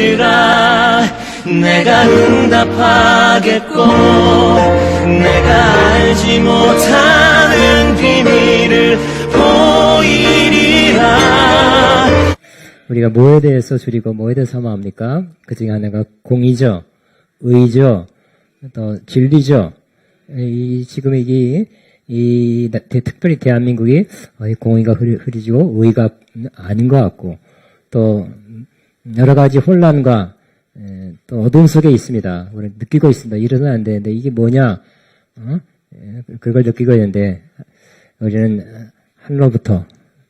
비밀이라 내가 응답하겠고 내가 알지 못하는 비밀을 보이리라. 우리가 뭐에 대해서 줄이고 뭐에 대해서 사모합니까? 그 중에 하나가 공의죠, 의죠, 또 진리죠. 지금 특별히 대한민국이 공의가 흐려지고 의가 아닌 것 같고 또 여러 가지 혼란과 또 어두움 속에 있습니다. 우리는 느끼고 있습니다. 이러면 안 되는데 이게 뭐냐? 그걸 느끼고 있는데 우리는 하늘로부터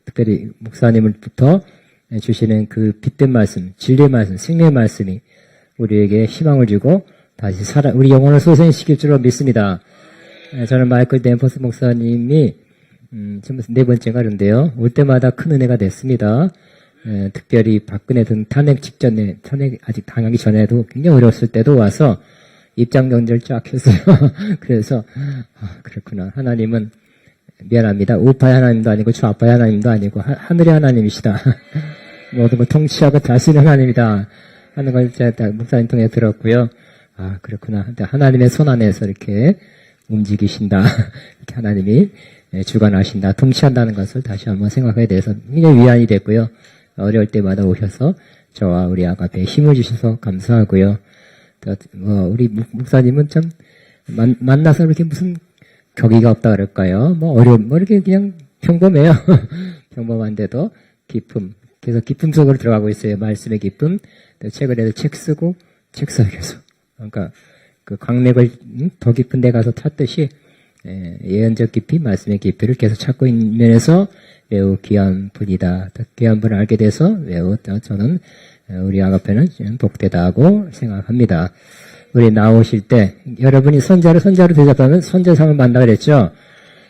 특별히 목사님을부터 주시는 그 빛된 말씀, 진리의 말씀, 생명의 말씀이 우리에게 희망을 주고 다시 우리 영혼을 소생시킬 줄로 믿습니다. 저는 마이클 댄퍼스 목사님이 지금 4번째가 그런데요. 올 때마다 큰 은혜가 됐습니다. 특별히 박근혜 등 탄핵 직전에, 탄핵 아직 당하기 전에도 굉장히 어려웠을 때도 와서 입장 경제를 쫙 했어요. 그래서 그렇구나. 하나님은 미안합니다. 우파의 하나님도 아니고 좌파의 하나님도 아니고 하늘의 하나님이시다. 모든 걸 통치하고 다스리는 하나님이다 하는 걸 제가 목사님 통해 들었고요. 그렇구나. 하나님의 손 안에서 이렇게 움직이신다. 이렇게 하나님이 주관하신다. 통치한다는 것을 다시 한번 생각하게 돼서 굉장히 위안이 됐고요. 어려울 때마다 오셔서 저와 우리 아가페에 힘을 주셔서 감사하고요. 또 우리 목사님은 참 만나서 이렇게 무슨 격의가 없다 그럴까요? 이렇게 그냥 평범해요. 평범한데도 기쁨. 계속 기쁨 속으로 들어가고 있어요. 말씀의 기쁨. 또 최근에도 책 쓰고, 책 써요, 계속. 그러니까, 그 광맥을 더 깊은 데 가서 찾듯이, 예언적 깊이, 말씀의 깊이를 계속 찾고 있는 면에서 매우 귀한 분이다. 귀한 분을 알게 돼서 매우 저는 우리 아가페는 복되다 하고 생각합니다. 우리 나오실 때 여러분이 선자로 대접하면 선자상을 만나 그랬죠.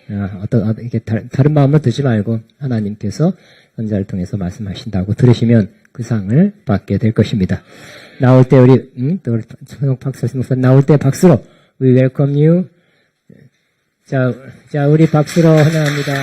이렇게 다른 마음으로 듣지 말고 하나님께서 선자를 통해서 말씀하신다고 들으시면 그 상을 받게 될 것입니다. 나올 때 우리 손흥 박사 목사님 나올 때 박수로 We welcome you. 자 우리 박수로 환영합니다.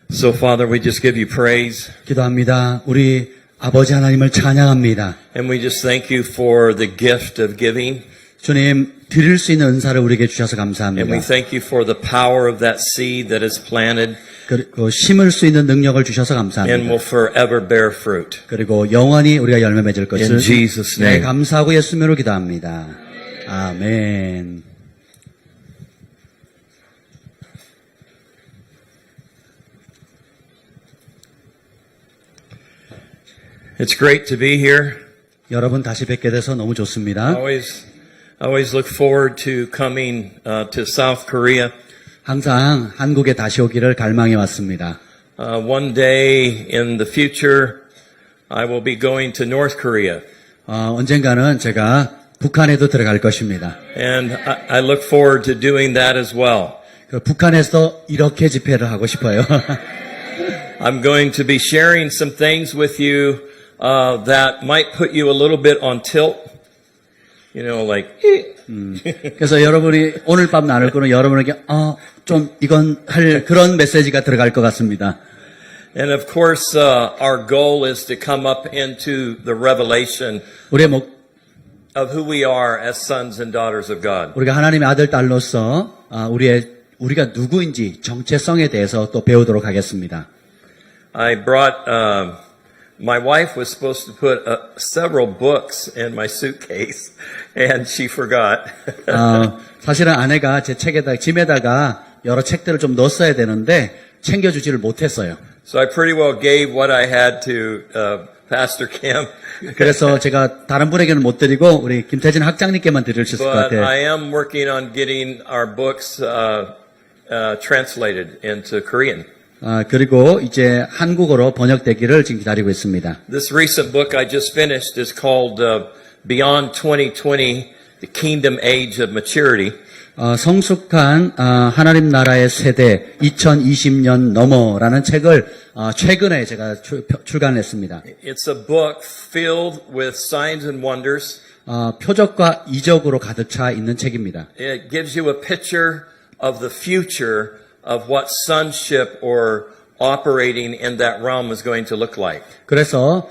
So, Father, we just give you praise. 기도합니다. 우리 아버지 하나님을 찬양합니다. And we just thank you for the gift of giving. 주님, 드릴 수 있는 은사를 우리에게 주셔서 And 감사합니다. we thank you for the power of that seed that is planted 그리고 심을 수 있는 능력을 주셔서 and 감사합니다. will forever bear fruit. 그리고 영원히 우리가 열매 맺을 것을 In Jesus' name. 감사하고 예수님으로 기도합니다. 아멘. It's great to be here. 여러분 다시 뵙게 돼서 너무 I 좋습니다. always look forward to coming to South Korea. 항상 한국에 다시 오기를 갈망해 왔습니다. One day in the future, I will be going to North Korea. 언젠가는 제가 북한에도 들어갈 것입니다. And I look forward to doing that as well. 북한에서 이렇게 집회를 하고 싶어요. I'm going to be sharing some things with you that might put you a little bit on tilt. You know, like. 그래서 여러분이 오늘 밤 나눌 거는 여러분에게 좀 이건 할 그런 메시지가 들어갈 것 같습니다. And of course, our goal is to come up into the revelation 우리의 of who we are as sons and daughters of God. 우리가 하나님의 아들 딸로서 우리가 누구인지 정체성에 대해서 또 배우도록 하겠습니다. I brought. My wife was supposed to put several books in my suitcase, and she forgot. 사실은 아내가 제 짐에다가 여러 책들을 좀 넣었어야 되는데 챙겨주지를 못했어요. So I pretty well gave what I had to Pastor Kim. 그래서 제가 다른 분에게는 못 드리고 우리 김태진 학장님께만 드릴 수 있을 것 But 같아요. I am working on getting our books translated into Korean. 그리고 이제 한국어로 번역되기를 지금 기다리고 있습니다. This recent book I just finished is called Beyond 2020, The Kingdom Age of Maturity. 성숙한 하나님 나라의 세대 2020년 넘어라는 책을 최근에 제가 출간했습니다. It's a book filled with signs and wonders. 표적과 이적으로 가득 차 있는 책입니다. It gives you a picture of the future of what sonship or operating in that realm is going to look like. 그래서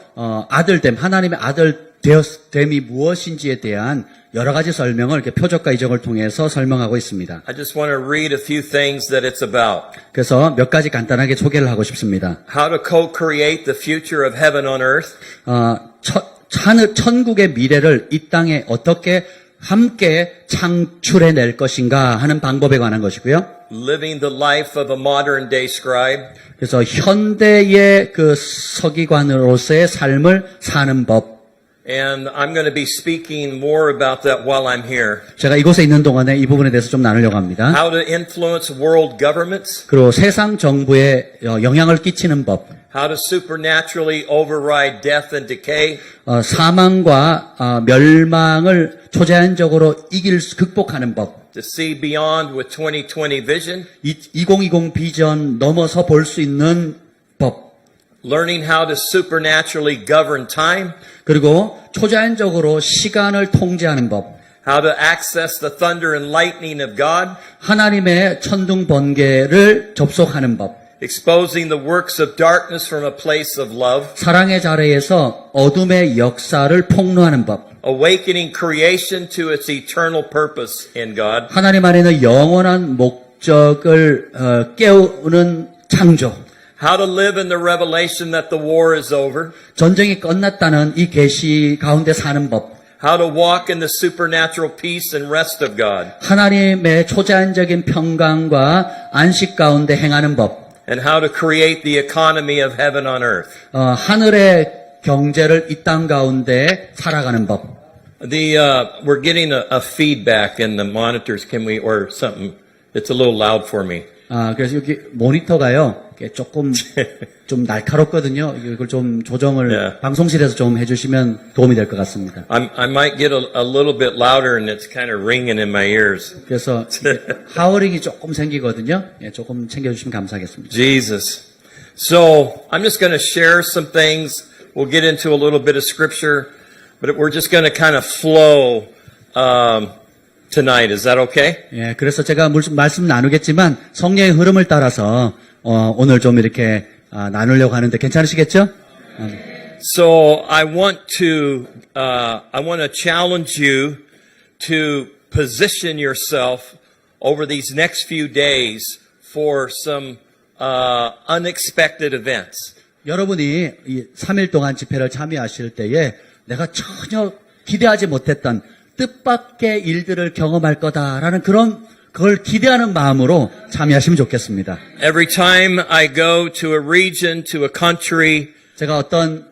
아들됨, 하나님의 아들됨이 무엇인지에 대한 여러 가지 설명을 이렇게 표적과 이적을 통해서 설명하고 있습니다. I just want to read a few things that it's about. 그래서 몇 가지 간단하게 소개를 하고 싶습니다. How to co-create the future of heaven on earth. 천국의 미래를 이 땅에 어떻게 함께 창출해낼 것인가 하는 방법에 관한 것이고요. Living the life of a modern day scribe. 그래서 현대의 그 서기관으로서의 삶을 사는 법. And I'm going to be speaking more about that while I'm here. 제가 이곳에 있는 동안에 이 부분에 대해서 좀 나누려고 합니다. How to influence world governments. 그리고 세상 정부에 영향을 끼치는 법. How to supernaturally override death and decay. 사망과 멸망을 초자연적으로 극복하는 법. To see beyond with 2020 vision. 2020 비전 넘어서 볼 수 있는 법. Learning how to supernaturally govern time. 그리고 초자연적으로 시간을 통제하는 법. How to access the thunder and lightning of God. 하나님의 천둥 번개를 접속하는 법. Exposing the works of darkness from a place of love. 사랑의 자리에서 어둠의 역사를 폭로하는 법. Awakening creation to its eternal purpose in God. 하나님 안에는 영원한 목적을 깨우는 창조. How to live in the revelation that the war is over. 전쟁이 끝났다는 이 계시 가운데 사는 법. How to walk in the supernatural peace and rest of God. 하나님의 초자연적인 평강과 안식 가운데 행하는 법. And how to create the economy of heaven on earth. 하늘의 경제를 이 땅 가운데 살아가는 법. We're getting a feedback in the monitors. Can we, or something? It's a little loud for me. 그래서 여기 모니터가요, 조금 좀 날카롭거든요. 이걸 좀 조정을 Yeah. 방송실에서 좀 해주시면 도움이 될 것 같습니다. I might get a little bit louder and it's kind of ringing in my ears. 그래서 하워링이 조금 생기거든요. 조금 챙겨주시면 감사하겠습니다. Jesus. So I'm just going to share some things. We'll get into a little bit of scripture, but we're just going to kind of flow tonight. Is that okay? 예, 그래서 제가 말씀 나누겠지만 성령의 흐름을 따라서 오늘 좀 이렇게 나누려고 하는데 괜찮으시겠죠? So I want to challenge you to position yourself over these next few days for some unexpected events. 여러분이 이 3일 동안 집회를 참여하실 때에 내가 전혀 기대하지 못했던 뜻밖의 일들을 경험할 거다라는 그걸 기대하는 마음으로 참여하시면 좋겠습니다. Every time I go to a region, to a country, 제가 어떤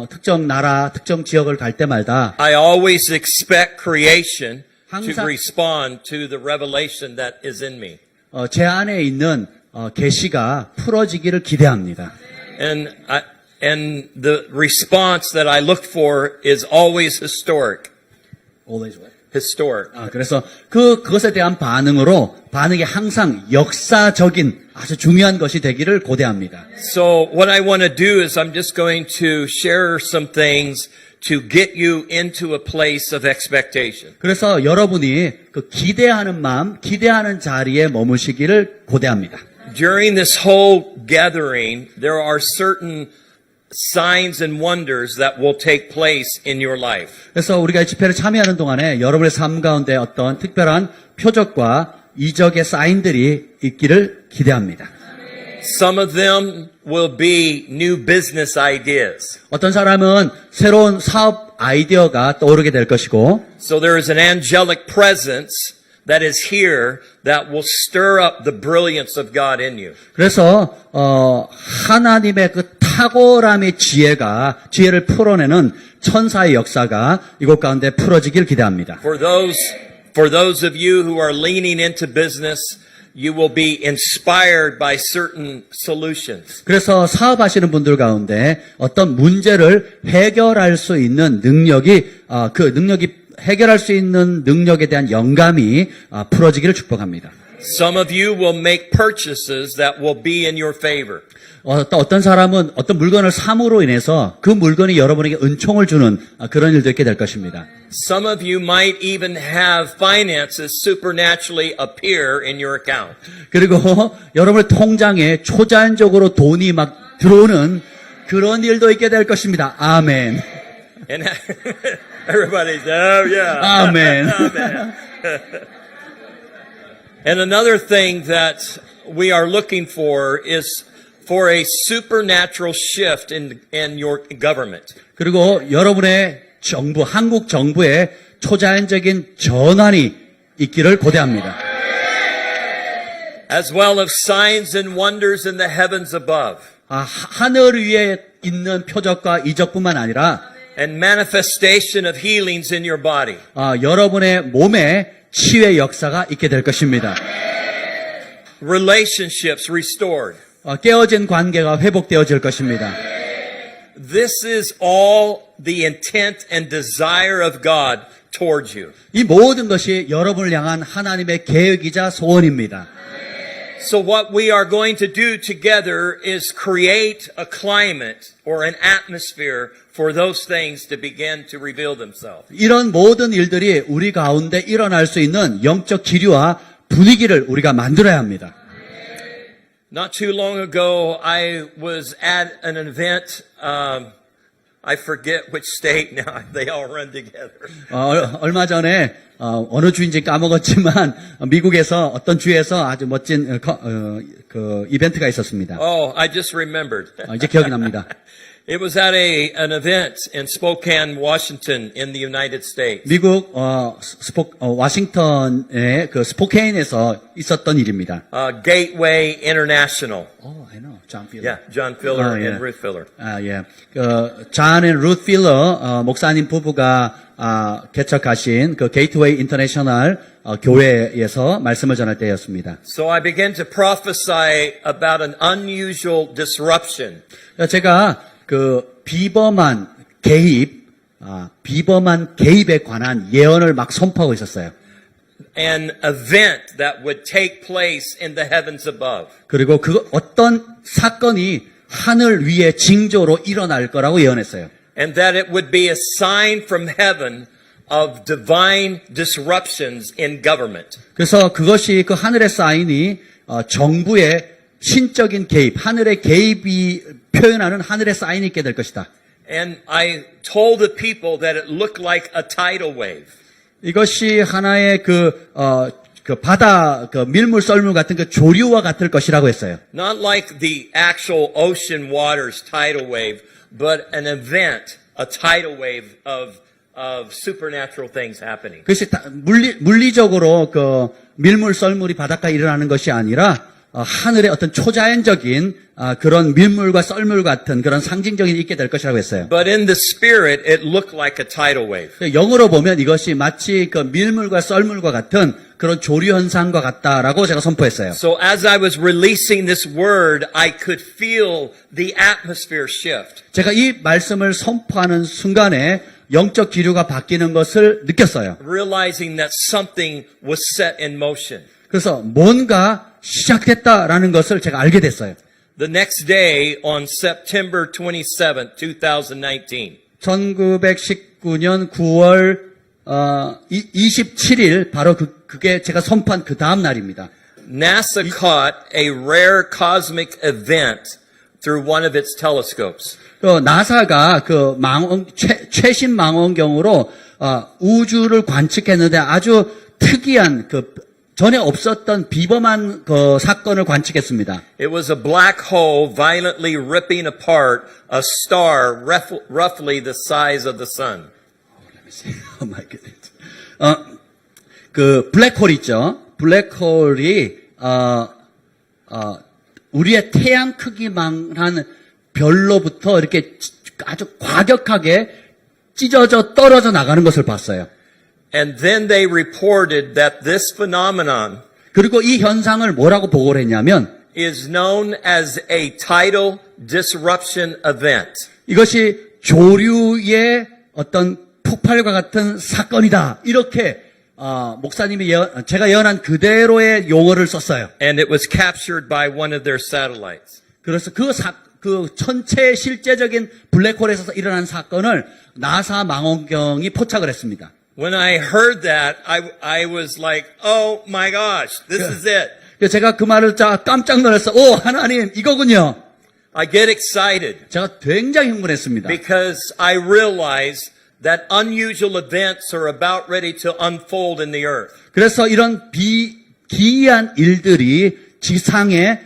특정 나라, 특정 지역을 갈 때마다 I always expect creation to 항상- respond to the revelation that is in me. 제 안에 있는 계시가 풀어지기를 기대합니다. And the response that I look for is always historic. Always what? Historic. 그래서 그것에 대한 반응이 항상 역사적인 아주 중요한 것이 되기를 고대합니다. So what I want to do is I'm just going to share some things to get you into a place of expectation. 그래서 여러분이 그 기대하는 마음, 기대하는 자리에 머무시기를 고대합니다. During this whole gathering, there are certain signs and wonders that will take place in your life. 그래서 우리가 집회를 참여하는 동안에 여러분의 삶 가운데 어떤 특별한 표적과 이적의 사인들이 있기를 기대합니다. Some of them will be new business ideas. 어떤 사람은 새로운 사업 아이디어가 떠오르게 될 것이고, So there is an angelic presence that is here that will stir up the brilliance of God in you. 그래서 하나님의 그 탁월함의 지혜를 풀어내는 천사의 역사가 이곳 가운데 풀어지길 기대합니다. For those of you who are leaning into business, you will be inspired by certain solutions. 그래서 사업하시는 분들 가운데 어떤 문제를 해결할 수 있는 능력이 해결할 수 있는 능력에 대한 영감이 풀어지기를 축복합니다. Some of you will make purchases that will be in your favor. 어떤 사람은 어떤 물건을 삼으로 인해서 그 물건이 여러분에게 은총을 주는 그런 일도 있게 될 것입니다. Some of you might even have finances supernaturally appear in your account. 그리고 여러분의 통장에 초자연적으로 돈이 막 들어오는 그런 일도 있게 될 것입니다. 아멘. And everybody's, oh yeah. 아멘. Amen. And another thing that we are looking for is for a supernatural shift in your government. 그리고 여러분의 정부, 한국 정부에 초자연적인 전환이 있기를 고대합니다. As well as signs and wonders in the heavens above. 하늘 위에 있는 표적과 이적뿐만 아니라 And manifestation of healings in your body. 여러분의 몸에 치유의 역사가 있게 될 것입니다. Relationships restored. 깨어진 관계가 회복되어질 것입니다. This is all the intent and desire of God towards you. 이 모든 것이 여러분을 향한 하나님의 계획이자 소원입니다. So what we are going to do together is create a climate or an atmosphere for those things to begin to reveal themselves. 이런 모든 일들이 우리 가운데 일어날 수 있는 영적 기류와 분위기를 우리가 만들어야 합니다. Not too long ago, I was at an event. I forget which state now. They all run together. 얼마 전에 어느 주인지 까먹었지만 미국에서 어떤 주에서 아주 멋진 그 이벤트가 있었습니다. Oh, I just remembered. 이제 기억이 납니다. It was at an event in Spokane, Washington, in the United States. 미국 워싱턴의 그 스포케인에서 있었던 일입니다. Gateway International. I know, John Filler. Yeah, John Filler yeah. and Ruth Filler. 예. 존 앤 루트 필러 목사님 부부가 개척하신 그 게이트웨이 인터내셔널 교회에서 말씀을 전할 때였습니다. So I began to prophesy about an unusual disruption. 제가 그 비범한 개입에 관한 예언을 막 선포하고 있었어요. An event that would take place in the heavens above. 그리고 그 어떤 사건이 하늘 위에 징조로 일어날 거라고 예언했어요. And that it would be a sign from heaven of divine disruptions in government. 그래서 그것이 그 하늘의 사인이 정부의 신적인 개입, 하늘의 개입이 표현하는 하늘의 사인이 있게 될 것이다. And I told the people that it looked like a tidal wave. 이것이 하나의 그 바다, 밀물 썰물 같은 그 조류와 같을 것이라고 했어요. Not like the actual ocean waters tidal wave, but an event, a tidal wave of supernatural things happening. 그것이 물리적으로 그 밀물 썰물이 바닷가에 일어나는 것이 아니라 하늘의 어떤 초자연적인 그런 밀물과 썰물 같은 그런 상징적인 있게 될 것이라고 했어요. But in the spirit, it looked like a tidal wave. 영어로 보면 이것이 마치 그 밀물과 썰물과 같은 그런 조류 현상과 같다라고 제가 선포했어요. So as I was releasing this word, I could feel the atmosphere shift. 제가 이 말씀을 선포하는 순간에 영적 기류가 바뀌는 것을 느꼈어요. Realizing that something was set in motion. 그래서 뭔가 시작됐다라는 것을 제가 알게 됐어요. The next day on September 27th, 2019. 1919년 9월 27일 바로 그게 제가 선포한 그 다음 날입니다. NASA caught a rare cosmic event through one of its telescopes. 나사가 그 최신 망원경으로 우주를 관측했는데 아주 특이한 전에 없었던 비범한 그 사건을 관측했습니다. It was a black hole violently ripping apart a star roughly the size of the sun. Oh my goodness. 그 블랙홀 있죠. 블랙홀이 우리의 태양 크기만한 별로부터 이렇게 아주 과격하게 찢어져 떨어져 나가는 것을 봤어요. And then they reported that this phenomenon 그리고 이 현상을 뭐라고 보고를 했냐면 is known as a tidal disruption event. 이것이 조류의 어떤 폭발과 같은 사건이다. 이렇게 목사님이 제가 예언한 그대로의 용어를 썼어요. And it was captured by one of their satellites. 그래서 그 전체 실제적인 블랙홀에서 일어난 사건을 나사 망원경이 포착을 했습니다. When I heard that, I was like, oh my gosh, this is it. 그래서 제가 그 말을 깜짝 놀랐어. 오, 하나님, 이거군요. I get excited 제가 굉장히 흥분했습니다. because I realize that unusual events are about ready to unfold in the earth. 그래서 이런 기이한 일들이 지상에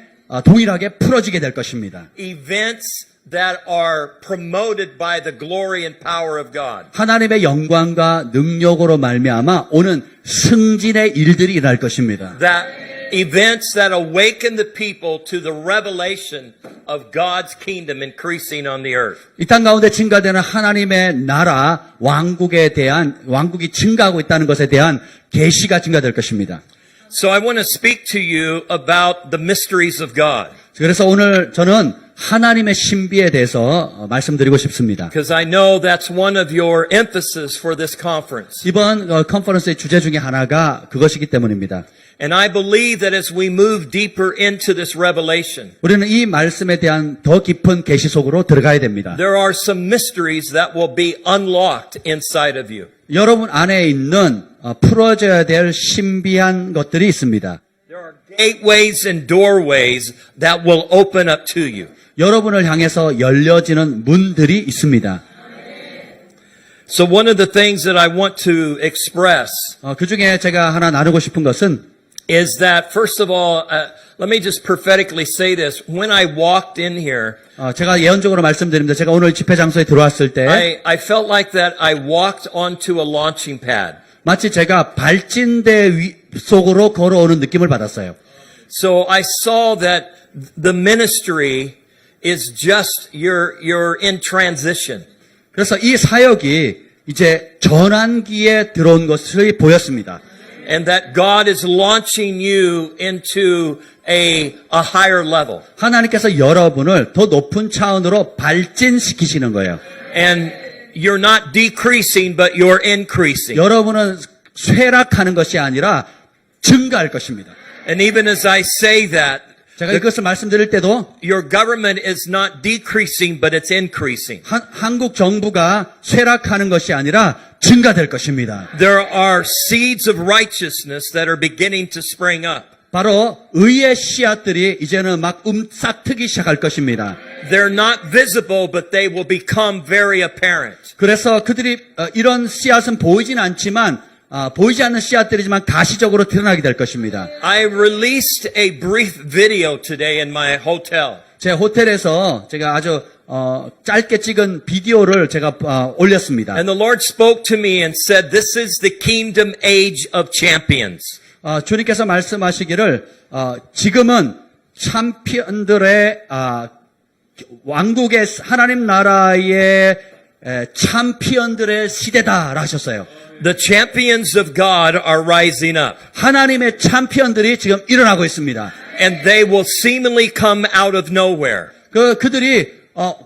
동일하게 풀어지게 될 것입니다. Events that are promoted by the glory and power of God. 하나님의 영광과 능력으로 말미암아 오는 승진의 일들이 일어날 것입니다. That events that awaken the people to the revelation of God's kingdom increasing on the earth. 이 땅 가운데 증가되는 하나님의 나라 왕국이 증가하고 있다는 것에 대한 계시가 증가될 것입니다. So I want to speak to you about the mysteries of God. 그래서 오늘 저는 하나님의 신비에 대해서 말씀드리고 싶습니다. Because I know that's one of your emphasis for this conference. 이번 컨퍼런스의 주제 중에 하나가 그것이기 때문입니다. And I believe that as we move deeper into this revelation, 우리는 이 말씀에 대한 더 깊은 계시 속으로 들어가야 됩니다. there are some mysteries that will be unlocked inside of you. 여러분 안에 있는 풀어져야 될 신비한 것들이 있습니다. There are gateways and doorways that will open up to you. 여러분을 향해서 열려지는 문들이 있습니다. So one of the things that I want to express 그 중에 제가 하나 나누고 싶은 것은 is that, first of all, let me just prophetically say this. When I walked in here, 제가 예언적으로 말씀드립니다. 제가 오늘 집회 장소에 들어왔을 때 I felt like that I walked onto a launching pad. 마치 제가 발진대 속으로 걸어오는 느낌을 받았어요. So I saw that the ministry is just you're in transition. 그래서 이 사역이 이제 전환기에 들어온 것이 보였습니다. And that God is launching you into a higher level. 하나님께서 여러분을 더 높은 차원으로 발진시키시는 거예요. And you're not decreasing, but you're increasing. 여러분은 쇠락하는 것이 아니라 증가할 것입니다. And even as I say that, 제가 이것을 말씀드릴 때도 your government is not decreasing, but it's increasing. 한국 정부가 쇠락하는 것이 아니라 증가될 것입니다. There are seeds of righteousness that are beginning to spring up. 바로 의의 씨앗들이 이제는 막 싹트기 시작할 것입니다. They're not visible, but they will become very apparent. 그래서 그들이 이런 씨앗은 보이진 않지만 보이지 않는 씨앗들이지만 가시적으로 드러나게 될 것입니다. I released a brief video today in my hotel. 제 호텔에서 제가 아주 짧게 찍은 비디오를 제가 올렸습니다. And the Lord spoke to me and said, this is the kingdom age of champions. 주님께서 말씀하시기를 지금은 챔피언들의 왕국의 하나님 나라의 챔피언들의 시대다라 하셨어요. The champions of God are rising up. 하나님의 챔피언들이 지금 일어나고 있습니다. And they will seemingly come out of nowhere. 그들이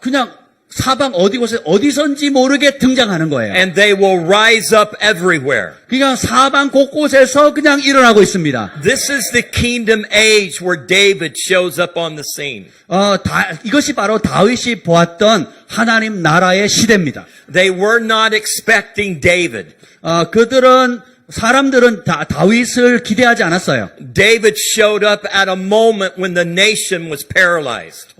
그냥 사방 어디선지 모르게 등장하는 거예요. And they will rise up everywhere. 그냥 사방 곳곳에서 그냥 일어나고 있습니다. This is the kingdom age where David shows up on the scene. 이것이 바로 다윗이 보았던 하나님 나라의 시대입니다. They were not expecting David. 사람들은 다윗을 기대하지 않았어요. David showed up at a moment when the nation was paralyzed.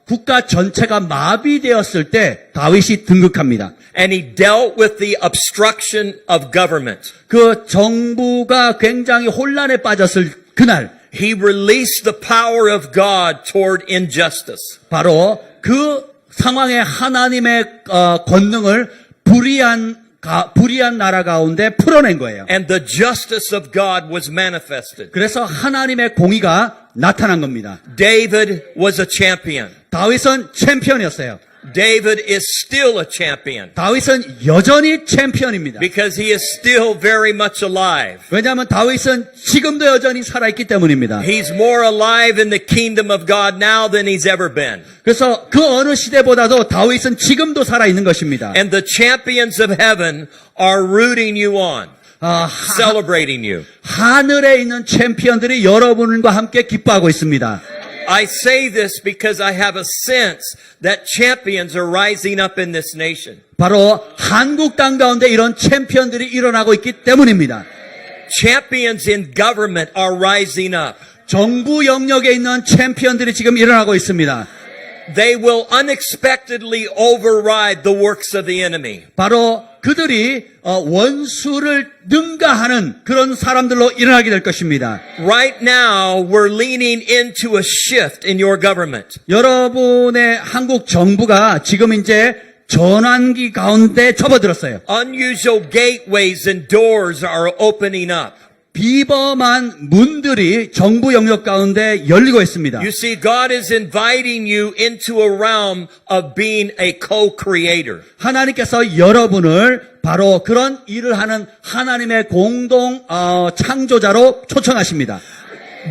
국가 전체가 마비되었을 때 다윗이 등극합니다. And he dealt with the obstruction of government. 그 정부가 굉장히 혼란에 빠졌을 그날 He released the power of God toward injustice. 바로 그 상황에 하나님의 권능을 불의한 나라 가운데 풀어낸 거예요. And the justice of God was manifested. 그래서 하나님의 공의가 나타난 겁니다. David was a champion. 다윗은 챔피언이었어요. David is still a champion 다윗은 여전히 챔피언입니다. because he is still very much alive. 왜냐하면 다윗은 지금도 여전히 살아있기 때문입니다. He's more alive in the kingdom of God now than he's ever been. 그래서 그 어느 시대보다도 다윗은 지금도 살아있는 것입니다. And the champions of heaven are rooting you on, celebrating you. 하늘에 있는 챔피언들이 여러분과 함께 기뻐하고 있습니다. I say this because I have a sense that champions are rising up in this nation. 바로 한국 땅 가운데 이런 챔피언들이 일어나고 있기 때문입니다. Champions in government are rising up. 정부 영역에 있는 챔피언들이 지금 일어나고 있습니다. They will unexpectedly override the works of the enemy. 바로 그들이 원수를 능가하는 그런 사람들로 일어나게 될 것입니다. Right now, we're leaning into a shift in your government. 여러분의 한국 정부가 지금 이제 전환기 가운데 접어들었어요. Unusual gateways and doors are opening up. 비범한 문들이 정부 영역 가운데 열리고 있습니다. You see, God is inviting you into a realm of being a co-creator. 하나님께서 여러분을 바로 그런 일을 하는 하나님의 공동 창조자로 초청하십니다.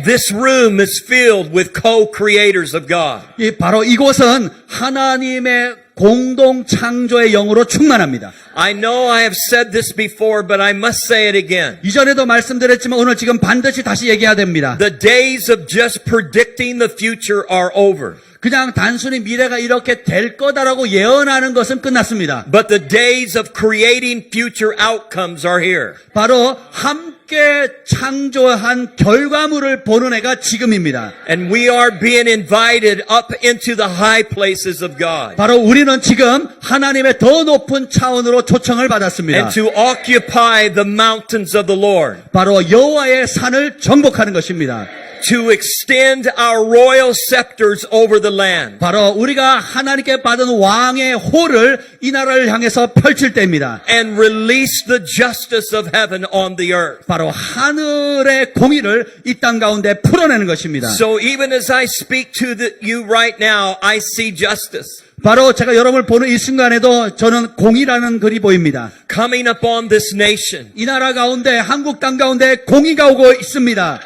This room is filled with co-creators of God. 바로 이곳은 하나님의 공동 창조의 영으로 충만합니다. I know I have said this before, but I must say it again. 이전에도 말씀드렸지만 오늘 지금 반드시 다시 얘기해야 됩니다. The days of just predicting the future are over. 그냥 단순히 미래가 이렇게 될 거다라고 예언하는 것은 끝났습니다. But the days of creating future outcomes are here. 바로 함께 창조한 결과물을 보는 해가 지금입니다. And we are being invited up into the high places of God. 바로 우리는 지금 하나님의 더 높은 차원으로 초청을 받았습니다. And to occupy the mountains of the Lord. 바로 여호와의 산을 정복하는 것입니다. To extend our royal scepters over the land. 바로 우리가 하나님께 받은 왕의 호를 이 나라를 향해서 펼칠 때입니다. And release the justice of heaven on the earth. 바로 하늘의 공의를 이 땅 가운데 풀어내는 것입니다. So even as I speak to you right now, I see justice. 바로 제가 여러분을 보는 이 순간에도 저는 공의라는 글이 보입니다. Coming upon this nation. 이 나라 가운데 한국 땅 가운데 공의가 오고 있습니다.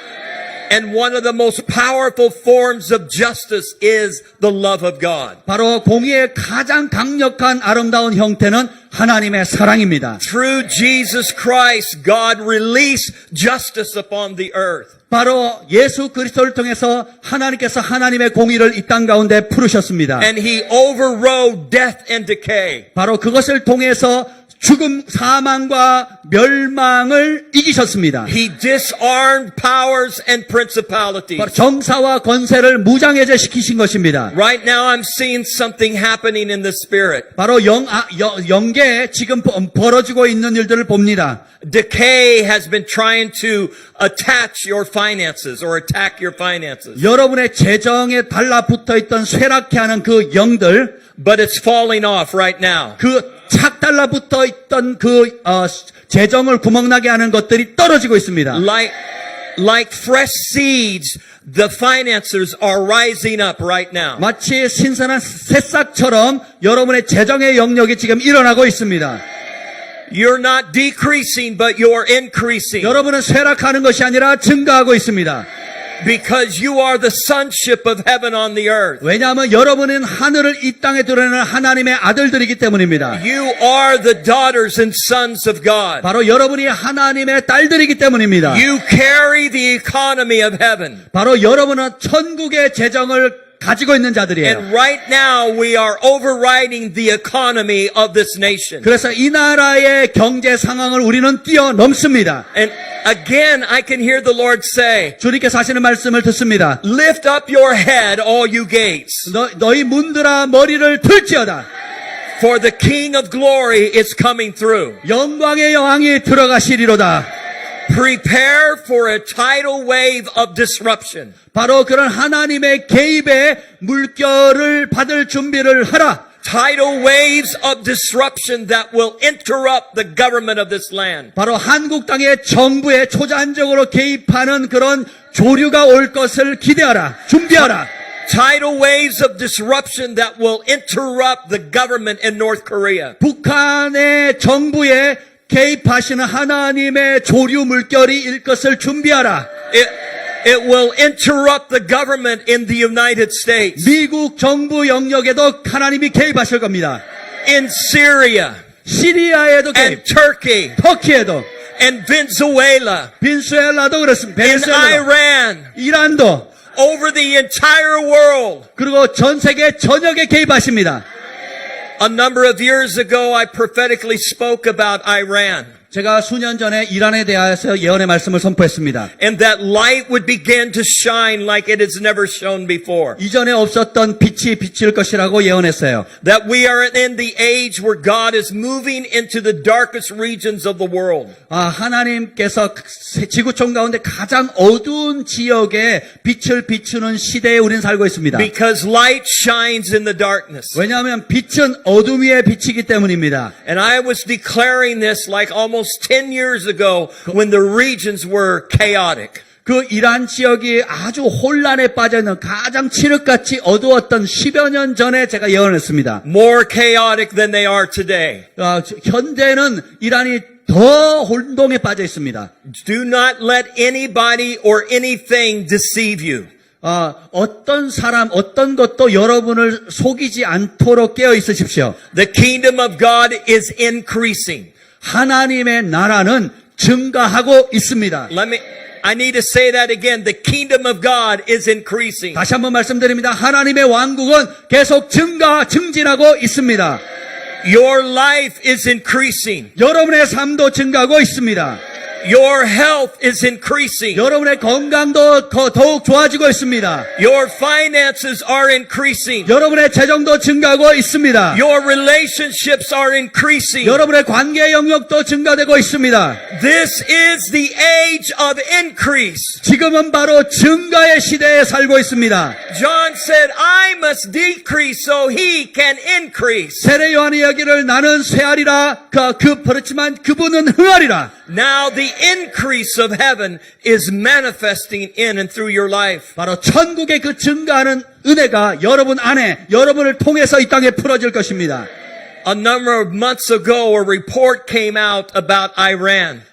And one of the most powerful forms of justice is the love of God. 바로 공의의 가장 강력한 아름다운 형태는 하나님의 사랑입니다. Through Jesus Christ, God released justice upon the earth. 바로 예수 그리스도를 통해서 하나님께서 하나님의 공의를 이 땅 가운데 풀으셨습니다. And He overrode death and decay. 바로 그것을 통해서 죽음, 사망과 멸망을 이기셨습니다. He disarmed powers and principalities. 바로 정사와 권세를 무장해제 시키신 것입니다. Right now I'm seeing something happening in the spirit. 바로 영계에 지금 벌어지고 있는 일들을 봅니다. Decay has been trying to attach your finances or attack your finances. 여러분의 재정에 달라붙어 있던 쇠락해 하는 그 영들, But it's falling off right now. 그 착 달라붙어 있던 그 재정을 구멍나게 하는 것들이 떨어지고 있습니다. Like fresh seeds, the financiers are rising up right now. 마치 신선한 새싹처럼 여러분의 재정의 영역이 지금 일어나고 있습니다. You're not decreasing, but you're increasing. 여러분은 쇠락하는 것이 아니라 증가하고 있습니다. Because you are the sonship of heaven on the earth. 왜냐하면 여러분은 하늘을 이 땅에 드러내는 하나님의 아들들이기 때문입니다. You are the daughters and sons of God. 바로 여러분이 하나님의 딸들이기 때문입니다. You carry the economy of heaven. 바로 여러분은 천국의 재정을 가지고 있는 자들이에요. And right now we are overriding the economy of this nation. 그래서 이 나라의 경제 상황을 우리는 뛰어넘습니다. And again, I can hear the Lord say, 주님께서 하시는 말씀을 듣습니다. lift up your head, all you gates. 너희 문들아 머리를 들지어다. For the King of glory is coming through. 영광의 여왕이 들어가시리로다. Prepare for a tidal wave of disruption. 바로 그런 하나님의 개입의 물결을 받을 준비를 하라. Tidal waves of disruption that will interrupt the government of this land. 바로 한국 땅의 정부에 초자연적으로 개입하는 그런 조류가 올 것을 기대하라. 준비하라. Tidal waves of disruption that will interrupt the government in North Korea. 북한의 정부에 개입하시는 하나님의 조류 물결이 일 것을 준비하라. It will interrupt the government in the United States, 미국 정부 영역에도 하나님이 개입하실 겁니다. in Syria, 시리아에도 개입, and Turkey, 터키에도, and Venezuela, 벤수엘라도 그렇습니다. and 베네수엘라도, Iran, 이란도, over the entire world. 그리고 전 세계 전역에 개입하십니다. A number of years ago, I prophetically spoke about Iran, 제가 수년 전에 이란에 대하여서 예언의 말씀을 선포했습니다. and that light would begin to shine like it has never shone before. 이전에 없었던 빛이 비칠 것이라고 예언했어요. That we are in the age where God is moving into the darkest regions of the world. 하나님께서 지구촌 가운데 가장 어두운 지역에 빛을 비추는 시대에 우리는 살고 있습니다. Because light shines in the darkness. 왜냐하면 빛은 어둠 위에 비치기 때문입니다. And I was declaring this like almost 10 years ago when the regions were chaotic. 그 이란 지역이 아주 혼란에 빠져있는 가장 칠흑같이 어두웠던 10여 년 전에 제가 예언했습니다. More chaotic than they are today. 현대는 이란이 더 혼동에 빠져 있습니다. Do not let anybody or anything deceive you. 어떤 사람, 어떤 것도 여러분을 속이지 않도록 깨어 있으십시오. The kingdom of God is increasing. 하나님의 나라는 증가하고 있습니다. I need to say that again. The kingdom of God is increasing. 다시 한번 말씀드립니다. 하나님의 왕국은 계속 증진하고 있습니다. Your life is increasing. 여러분의 삶도 증가하고 있습니다. Your health is increasing. 여러분의 건강도 더욱 좋아지고 있습니다. Your finances are increasing. 여러분의 재정도 증가하고 있습니다. Your relationships are increasing. 여러분의 관계 영역도 증가되고 있습니다. This is the age of increase. 지금은 바로 증가의 시대에 살고 있습니다. John said, I must decrease so he can increase. 세례 요한의 이야기를 나는 쇠하리라 그렇지만 그분은 흥하리라. Now the increase of heaven is manifesting in and through your life. 바로 천국의 그 증가하는 은혜가 여러분 안에 여러분을 통해서 이 땅에 풀어질 것입니다. A number of months ago, a report came out about Iran.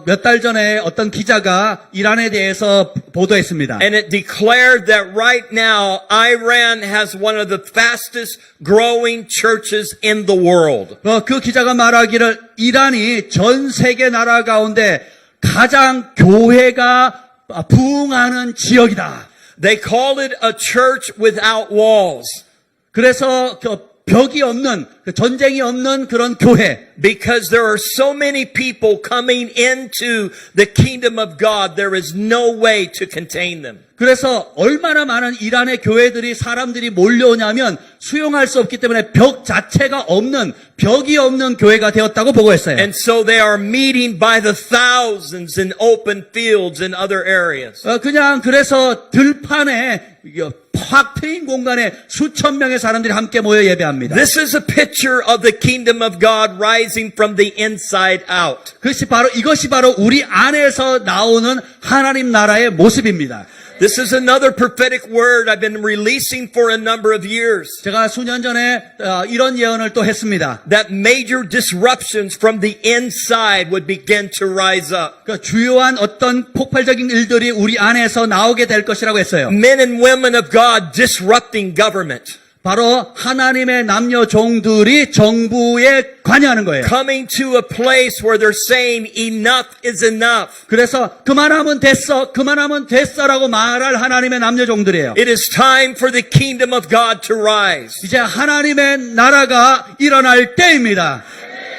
몇 달 전에 어떤 기자가 이란에 대해서 보도했습니다. And it declared that right now, Iran has one of the fastest growing churches in the world. 그 기자가 말하기를 이란이 전 세계 나라 가운데 가장 교회가 부흥하는 지역이다. They call it a church without walls. 그래서 벽이 없는, 전쟁이 없는 그런 교회. Because there are so many people coming into the kingdom of God, there is no way to contain them. 그래서 얼마나 많은 이란의 교회들이 사람들이 몰려오냐면 수용할 수 없기 때문에 벽 자체가 없는, 벽이 없는 교회가 되었다고 보고했어요. And so they are meeting by the thousands in open fields and other areas. 그냥 그래서 들판에 확 트인 공간에 수천 명의 사람들이 함께 모여 예배합니다. This is a picture of the kingdom of God rising from the inside out. 이것이 바로 우리 안에서 나오는 하나님 나라의 모습입니다. This is another prophetic word I've been releasing for a number of years. 제가 수년 전에 이런 예언을 또 했습니다. That major disruptions from the inside would begin to rise up. 주요한 어떤 폭발적인 일들이 우리 안에서 나오게 될 것이라고 했어요. Men and women of God disrupting government. 바로 하나님의 남녀 종들이 정부에 관여하는 거예요. Coming to a place where they're saying enough is enough. 그래서 그만하면 됐어라고 말할 하나님의 남녀 종들이에요. It is time for the kingdom of God to rise. 이제 하나님의 나라가 일어날 때입니다.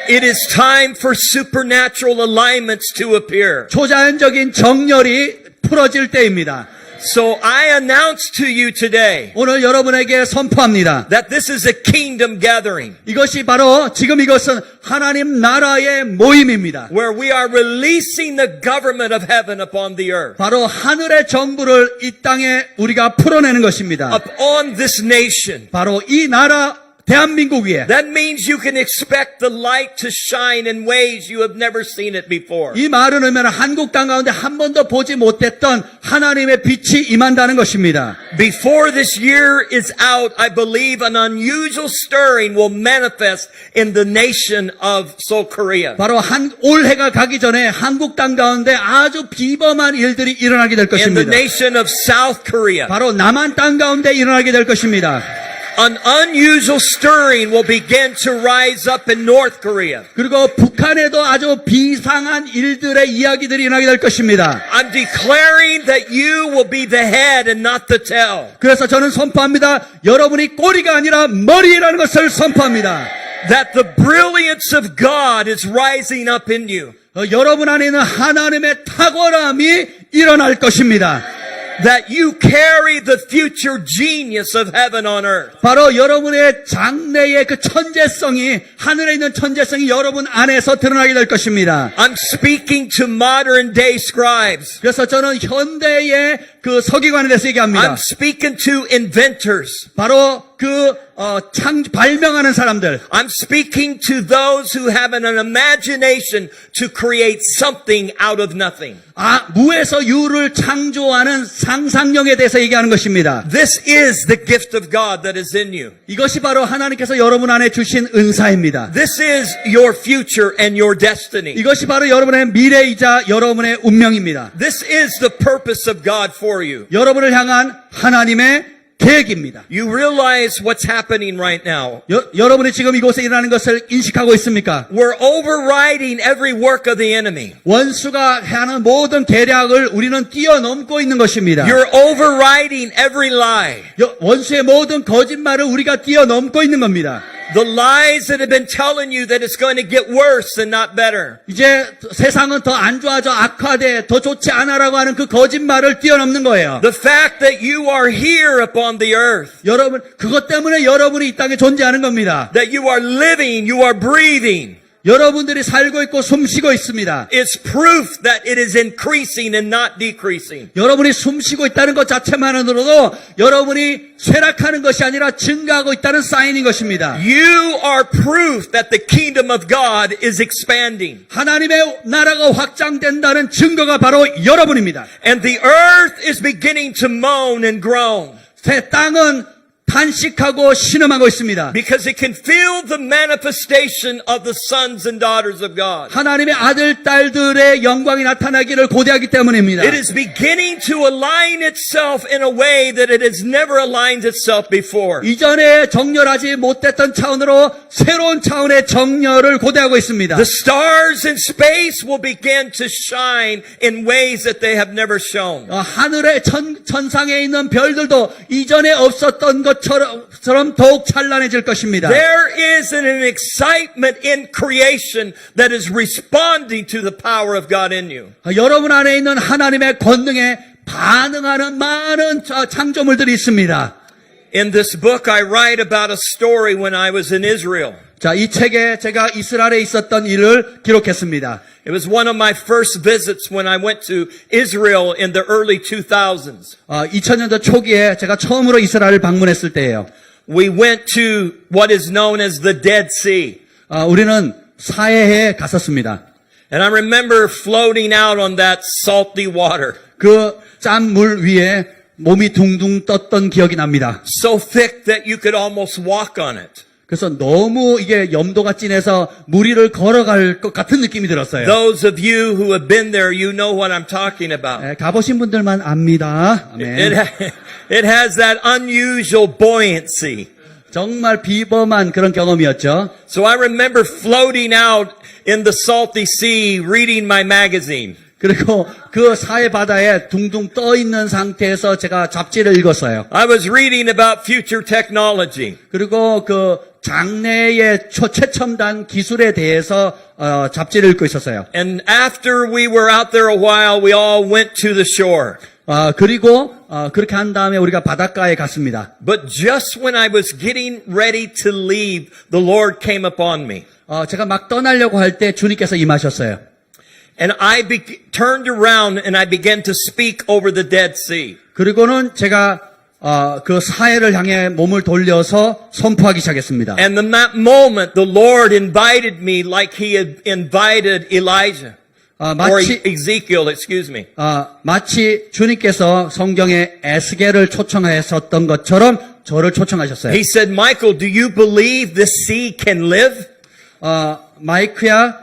It is time for supernatural alignments to appear. 초자연적인 정렬이 풀어질 때입니다. So I announce to you today 오늘 여러분에게 선포합니다. that this is a kingdom gathering 이것은 하나님 나라의 모임입니다. where we are releasing the government of heaven upon the earth, 바로 하늘의 정부를 이 땅에 우리가 풀어내는 것입니다. upon this nation. 바로 이 나라 대한민국 위에 That means you can expect the light to shine in ways you have never seen it before. 이 말은 의미는 한국 땅 가운데 한 번도 보지 못했던 하나님의 빛이 임한다는 것입니다. Before this year is out, I believe an unusual stirring will manifest in the nation of Seoul, Korea. 바로 올해가 가기 전에 한국 땅 가운데 아주 비범한 일들이 일어나게 될 In the 것입니다. nation of South Korea. 바로 남한 땅 가운데 일어나게 될 것입니다. An unusual stirring will begin to rise up in North Korea. 그리고 북한에도 아주 비상한 일들의 이야기들이 일어나게 될 것입니다. I'm declaring that you will be the head and not the tail. 그래서 저는 선포합니다. 여러분이 꼬리가 아니라 머리라는 것을 선포합니다. That the brilliance of God is rising up in you. 여러분 안에 있는 하나님의 탁월함이 일어날 것입니다. That you carry the future genius of heaven on earth. 바로 여러분의 장래의 그 천재성이, 하늘에 있는 천재성이 여러분 안에서 드러나게 될 것입니다. I'm speaking to modern day scribes. 그래서 저는 현대의 그 서기관에 대해서 얘기합니다. I'm speaking to inventors. 바로 발명하는 사람들. I'm speaking to those who have an imagination to create something out of nothing. 무에서 유를 창조하는 상상력에 대해서 얘기하는 것입니다. This is the gift of God that is in you. 이것이 바로 하나님께서 여러분 안에 주신 은사입니다. This is your future and your destiny. 이것이 바로 여러분의 미래이자 여러분의 운명입니다. This is the purpose of God for you. 여러분을 향한 하나님의 계획입니다. You realize what's happening right now. 여러분이 지금 이곳에 일어나는 것을 인식하고 있습니까? We're overriding every work of the enemy. 원수가 하는 모든 계략을 우리는 뛰어넘고 있는 것입니다. You're overriding every lie. 원수의 모든 거짓말을 우리가 뛰어넘고 있는 겁니다. The lies that have been telling you that it's going to get worse and not better. 이제 세상은 더 안 좋아져, 악화돼, 더 좋지 않아라고 하는 그 거짓말을 뛰어넘는 거예요. The fact that you are here upon the earth. 여러분, 그것 때문에 여러분이 이 땅에 존재하는 겁니다. That you are living, you are breathing. 여러분들이 살고 있고 숨쉬고 있습니다. It's proof that it is increasing and not decreasing. 여러분이 숨쉬고 있다는 것 자체만으로도 여러분이 쇠락하는 것이 아니라 증가하고 있다는 사인인 것입니다. You are proof that the kingdom of God is expanding. 하나님의 나라가 확장된다는 증거가 바로 여러분입니다. And the earth is beginning to moan and groan. 새 땅은 탄식하고 신음하고 있습니다. Because it can feel the manifestation of the sons and daughters of God. 하나님의 아들, 딸들의 영광이 나타나기를 고대하기 때문입니다. It is beginning to align itself in a way that it has never aligned itself before. 이전에 정렬하지 못했던 차원으로 새로운 차원의 정렬을 고대하고 있습니다. The stars in space will begin to shine in ways that they have never shown. 하늘의 천상에 있는 별들도 이전에 없었던 것처럼 더욱 찬란해질 것입니다. There is an excitement in creation that is responding to the power of God in you. 여러분 안에 있는 하나님의 권능에 반응하는 많은 창조물들이 있습니다. In this book, I write about a story when I was in Israel. 자, 이 책에 제가 이스라엘에 있었던 일을 기록했습니다. It was one of my first visits when I went to Israel in the early 2000s. 2000년도 초기에 제가 처음으로 이스라엘을 방문했을 때예요. We went to what is known as the Dead Sea. 우리는 사해에 갔었습니다. And I remember floating out on that salty water. 그 짠물 위에 몸이 둥둥 떴던 기억이 납니다. So thick that you could almost walk on it. 그래서 너무 이게 염도가 진해서 물 위를 걸어갈 것 같은 느낌이 들었어요. Those of you who have been there, you know what I'm talking about. 가보신 분들만 압니다. 아멘. It has that unusual buoyancy. 정말 비범한 그런 경험이었죠. So I remember floating out in the salty sea, reading my magazine. 그리고 그 사해 바다에 둥둥 떠 있는 상태에서 제가 잡지를 읽었어요. I was reading about future technology. 그리고 그 장래의 최첨단 기술에 대해서 잡지를 읽고 있었어요. And after we were out there a while, we all went to the shore. 그리고 그렇게 한 다음에 우리가 바닷가에 갔습니다. But just when I was getting ready to leave, the Lord came upon me. 제가 막 떠나려고 할 때 주님께서 임하셨어요. And I turned around and I began to speak over the Dead Sea. 그리고는 제가 그 사해를 향해 몸을 돌려서 선포하기 시작했습니다. And in that moment, the Lord invited me like he had invited Elijah. Or 마치 Ezekiel, excuse me. 마치 주님께서 성경에 에스겔을 초청하셨던 것처럼 저를 초청하셨어요. He said, Michael, do you believe this sea can live? 마이크야,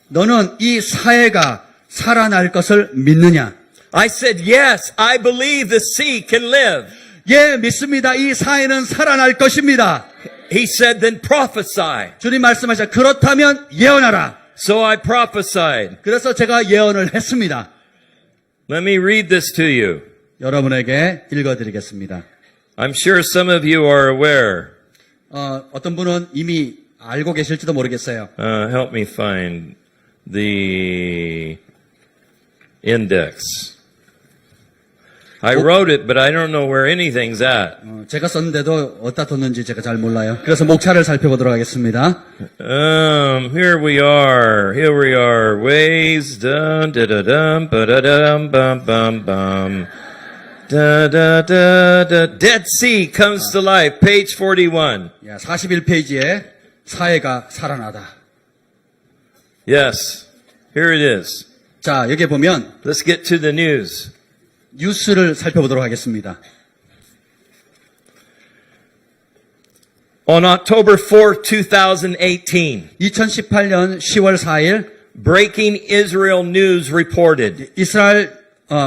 너는 이 사해가 살아날 것을 믿느냐? I said, yes, I believe the sea can live. 예, 믿습니다. 이 사해는 살아날 것입니다. He said, then prophesy. 주님 말씀하셨 그렇다면 예언하라. So I prophesied. 그래서 제가 예언을 했습니다. Let me read this to you. 여러분에게 읽어드리겠습니다. I'm sure some of you are aware. 어떤 분은 이미 알고 계실지도 모르겠어요. Help me find the index. I wrote it, but I don't know where anything's at. 제가 썼는데도 어디다 뒀는지 제가 잘 몰라요. 그래서 목차를 살펴보도록 하겠습니다. Here we are. Here we are. Ways, dum, da da dum, ba da dum, bum, bum, bum. Da da da da. Dead Sea comes to life. Page 41. 41페이지에 사해가 살아나다. Yes. Here it is. 자, 여기 보면 Let's get to the news. 뉴스를 살펴보도록 하겠습니다. On October 4th, 2018, 2018년 10월 4일 Breaking Israel News reported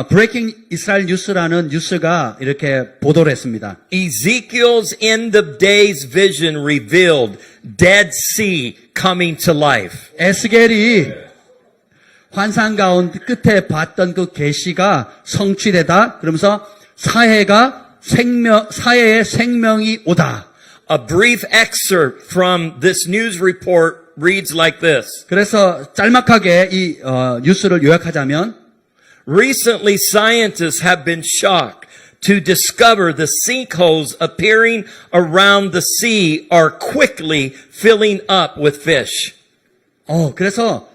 브레이킹 이스라엘 뉴스라는 뉴스가 이렇게 보도를 했습니다. Ezekiel's end of days vision revealed Dead Sea coming to life. 에스겔이 환상 가운데 끝에 봤던 그 계시가 성취되다. 그러면서 사해의 생명이 오다. A brief excerpt from this news report reads like this. 그래서 짤막하게 이 뉴스를 요약하자면 Recently, scientists have been shocked to discover the sinkholes appearing around the sea are quickly filling up with fish. 그래서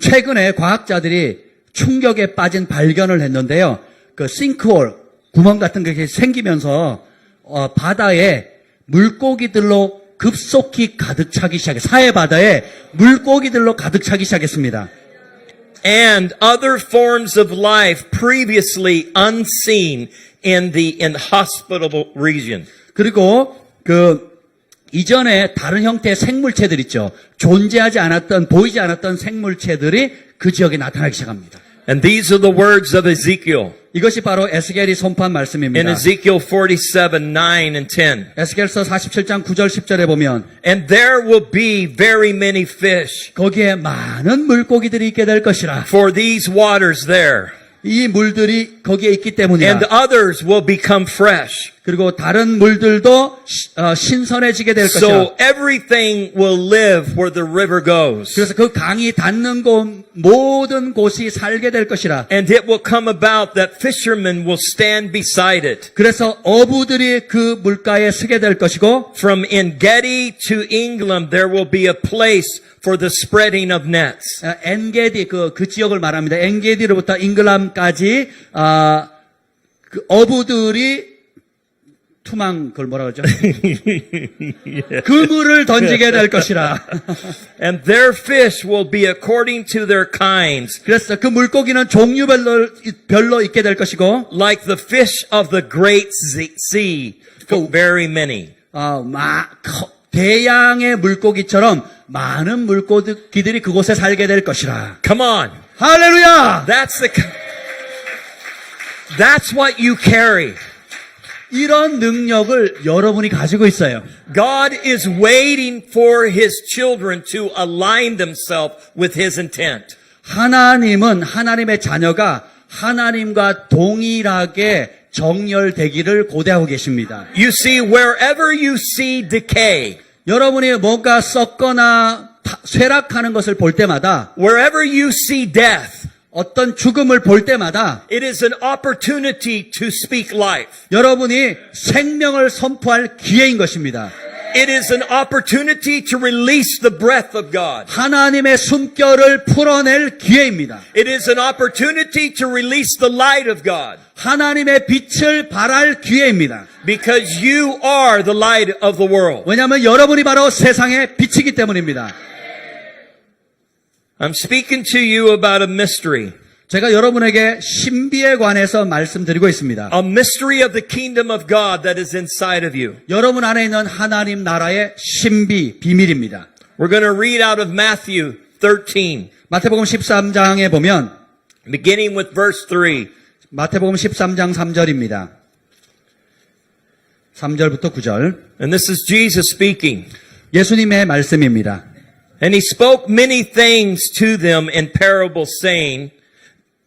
최근에 과학자들이 충격에 빠진 발견을 했는데요. 그 싱크홀 구멍 같은 게 생기면서 바다에 물고기들로 급속히 가득 차기 시작했어요. 사해 바다에 물고기들로 가득 차기 시작했습니다. And other forms of life previously unseen in the inhospitable region. 그리고 이전에 다른 형태의 생물체들 있죠. 존재하지 않았던, 보이지 않았던 생물체들이 그 지역에 나타나기 시작합니다. And these are the words of Ezekiel. 이것이 바로 에스겔이 선포한 In 말씀입니다. Ezekiel 47, 9 and 10. 에스겔서 47장 9절 10절에 보면 And there will be very many fish 거기에 많은 물고기들이 있게 될 것이라. for these waters there. 이 물들이 거기에 있기 때문이라. And others will become fresh. 그리고 다른 물들도 신선해지게 될 것이라. So everything will live where the river goes. 그래서 그 강이 닿는 곳 모든 곳이 살게 될 것이라. And it will come about that fishermen will stand beside it. 그래서 어부들이 그 물가에 서게 될 것이고 From En-Gedi to England, there will be a place for the spreading of nets. 엔게디 그 지역을 말합니다. 엔게디로부터 잉글람까지 그 어부들이 투망 그걸 뭐라 그러죠? 그물을 던지게 될 것이라. And their fish will be according to their kinds, 그래서 그 물고기는 종류별로 있게 될 것이고 like the fish of the great sea, very many. 대양의 물고기처럼 많은 물고기들이 그곳에 살게 될 것이라. Come on. 할렐루야! That's what you carry. 이런 능력을 여러분이 가지고 있어요. God is waiting for His children to align themselves with His intent. 하나님은 하나님의 자녀가 하나님과 동일하게 정렬되기를 고대하고 계십니다. You see, wherever you see decay, 여러분이 뭔가 썩거나 쇠락하는 것을 볼 때마다 wherever you see death, 어떤 죽음을 볼 때마다 it is an opportunity to speak life. 여러분이 생명을 선포할 기회인 것입니다. It is an opportunity to release the breath of God. 하나님의 숨결을 풀어낼 기회입니다. It is an opportunity to release the light of God. 하나님의 빛을 발할 기회입니다. Because you are the light of the world. 왜냐하면 여러분이 바로 세상의 빛이기 때문입니다. I'm speaking to you about a mystery. 제가 여러분에게 신비에 관해서 말씀드리고 있습니다. A mystery of the kingdom of God that is inside of you. 여러분 안에 있는 하나님 나라의 신비, 비밀입니다. We're going to read out of Matthew 13, 마태복음 13장에 보면 beginning with verse 3. 마태복음 13장 3절입니다. 3절부터 9절. And this is Jesus speaking. 예수님의 말씀입니다. And he spoke many things to them in parables, saying,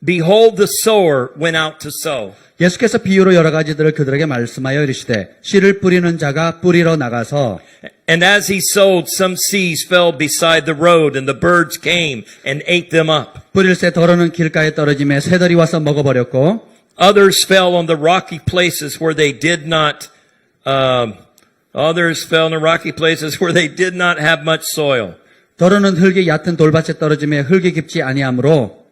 Behold, the sower went out to sow. 예수께서 비유로 여러 가지들을 그들에게 말씀하여 이르시되 씨를 뿌리는 자가 뿌리러 나가서 And as he sowed, some seeds fell beside the road, and the birds came and ate them up. 뿌릴새 덜어는 길가에 떨어짐에 새들이 와서 먹어버렸고 Others fell on the rocky places where they did not. Others fell in the rocky places where they did not have much soil. 덜어는 흙이 얕은 돌밭에 떨어짐에 흙이 깊지 아니하므로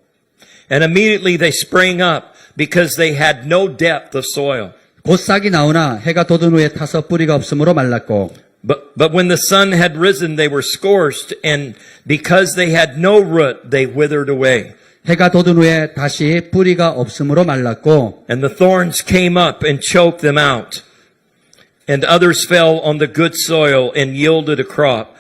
And immediately they sprang up because they had no depth of soil. 곧 싹이 나오나 해가 돋은 후에 타서 뿌리가 없으므로 말랐고 But when the sun had risen, they were scorched, and because they had no root, they withered away. 해가 돋은 후에 다시 뿌리가 없으므로 말랐고 And the thorns came up and choked them out. And others fell on the good soil and yielded a crop.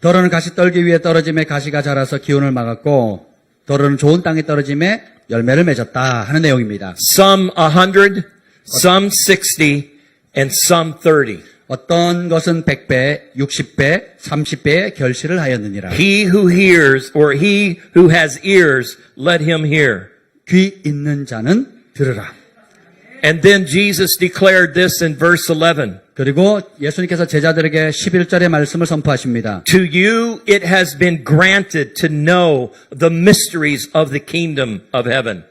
덜어는 가시 떨기 위에 떨어짐에 가시가 자라서 기운을 막았고 덜어는 좋은 땅에 떨어짐에 열매를 맺었다 하는 내용입니다. Some 100, some 60, and some 30. 어떤 것은 100배, 60배, 30배의 결실을 하였느니라. He who hears, or he who has ears, let him hear. 귀 있는 자는 들으라. And then Jesus declared this in verse 11. 그리고 예수님께서 제자들에게 11절의 말씀을 선포하십니다. To you it has been granted to know the mysteries of the kingdom of heaven.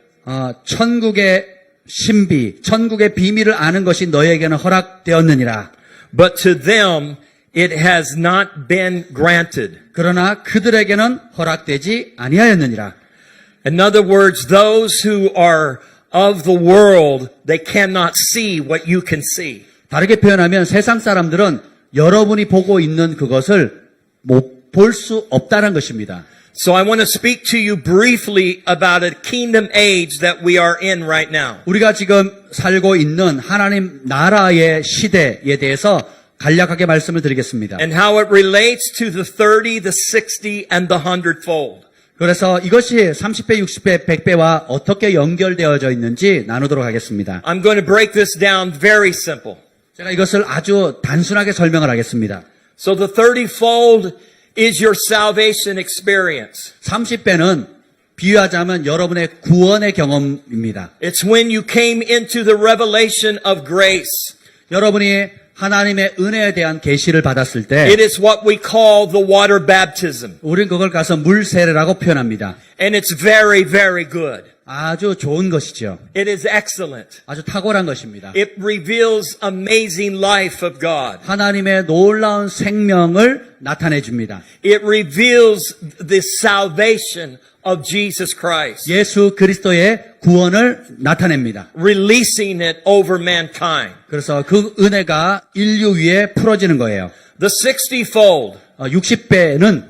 천국의 신비, 천국의 비밀을 아는 것이 너희에게는 허락되었느니라. But to them it has not been granted. 그러나 그들에게는 허락되지 아니하였느니라. In other words, those who are of the world, they cannot see what you can see. 다르게 표현하면 세상 사람들은 여러분이 보고 있는 그것을 못 볼 수 없다는 것입니다. So I want to speak to you briefly about a kingdom age that we are in right now. 우리가 지금 살고 있는 하나님 나라의 시대에 대해서 간략하게 말씀을 드리겠습니다. And how it relates to the 30, the 60, and the 100-fold. 그래서 이것이 30배, 60배, 100배와 어떻게 연결되어져 있는지 나누도록 하겠습니다. I'm going to break this down very simple. 제가 이것을 아주 단순하게 설명을 하겠습니다. So the 30-fold is your salvation experience. 30배는 비유하자면 여러분의 구원의 경험입니다. It's when you came into the revelation of grace. 여러분이 하나님의 은혜에 대한 계시를 받았을 때 It is what we call the water baptism. 우리는 그걸 가서 물 세례라고 표현합니다. And it's very, very good. 아주 좋은 것이죠. It is excellent. 아주 탁월한 것입니다. It reveals amazing life of God. 하나님의 놀라운 생명을 나타내 줍니다. It reveals the salvation of Jesus Christ. 예수 그리스도의 구원을 나타냅니다. Releasing it over mankind. 그래서 그 은혜가 인류 위에 풀어지는 거예요. The 60-fold 60배는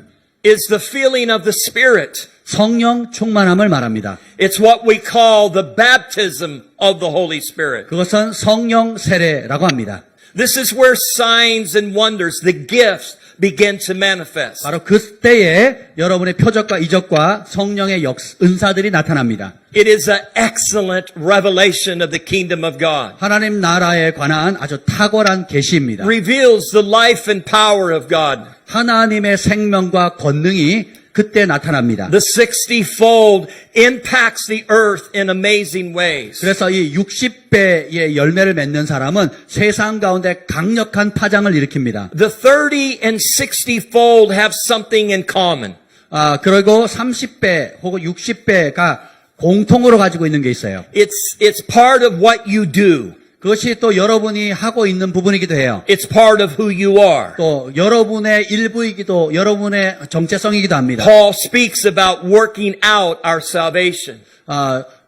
is the feeling of the Spirit. 성령 충만함을 말합니다. It's what we call the baptism of the Holy Spirit. 그것은 성령 세례라고 합니다. This is where signs and wonders, the gifts, begin to manifest. 바로 그때에 여러분의 표적과 이적과 성령의 은사들이 나타납니다. It is an excellent revelation of the kingdom of God. 하나님 나라에 관한 아주 탁월한 계시입니다. Reveals the life and power of God. 하나님의 생명과 권능이 그때 나타납니다. The 60-fold impacts the earth in amazing ways. 그래서 이 60배의 열매를 맺는 사람은 세상 가운데 강력한 파장을 일으킵니다. The 30 and 60-fold have something in common. 그리고 30배 혹은 60배가 공통으로 가지고 있는 게 있어요. It's part of what you do. 그것이 또 여러분이 하고 있는 부분이기도 해요. It's part of who you are. 또 여러분의 일부이기도 여러분의 정체성이기도 합니다. Paul speaks about working out our salvation.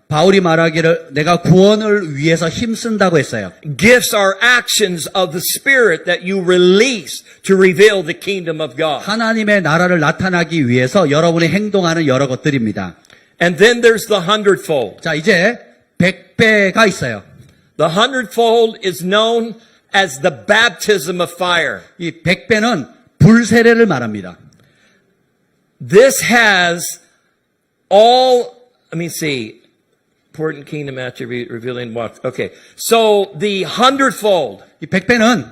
바울이 말하기를 내가 구원을 위해서 힘쓴다고 했어요. Gifts are actions of the Spirit that you release to reveal the kingdom of God. 하나님의 나라를 나타나기 위해서 여러분이 행동하는 여러 것들입니다. And then there's the hundredfold. 자, 이제 100배가 있어요. The hundredfold is known as the baptism of fire. 이 100배는 불세례를 말합니다. This has all, let me see, important kingdom attribute revealing what? Okay. So the hundredfold 이 100배는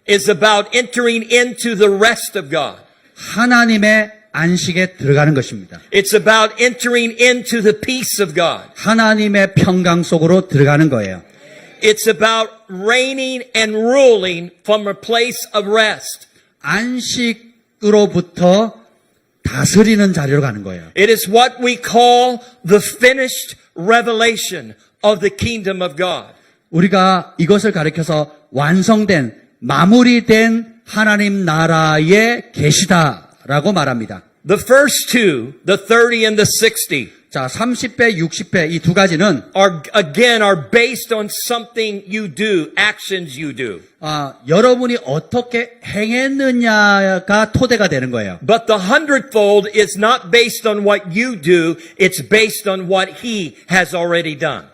is about entering into the rest of God. 하나님의 안식에 들어가는 것입니다. It's about entering into the peace of God. 하나님의 평강 속으로 들어가는 거예요. It's about reigning and ruling from a place of rest. 안식으로부터 다스리는 자리로 가는 거예요. It is what we call the finished revelation of the kingdom of God. 우리가 이것을 가리켜서 완성된, 마무리된 하나님 나라의 계시다라고 말합니다. The first two, the 30 and the 60, 자, 30배, 60배 이 두 가지는 are based on something you do, actions you do. 여러분이 어떻게 행했느냐가 토대가 되는 거예요. But the hundredfold is not based on what you do, it's based on what he has already done.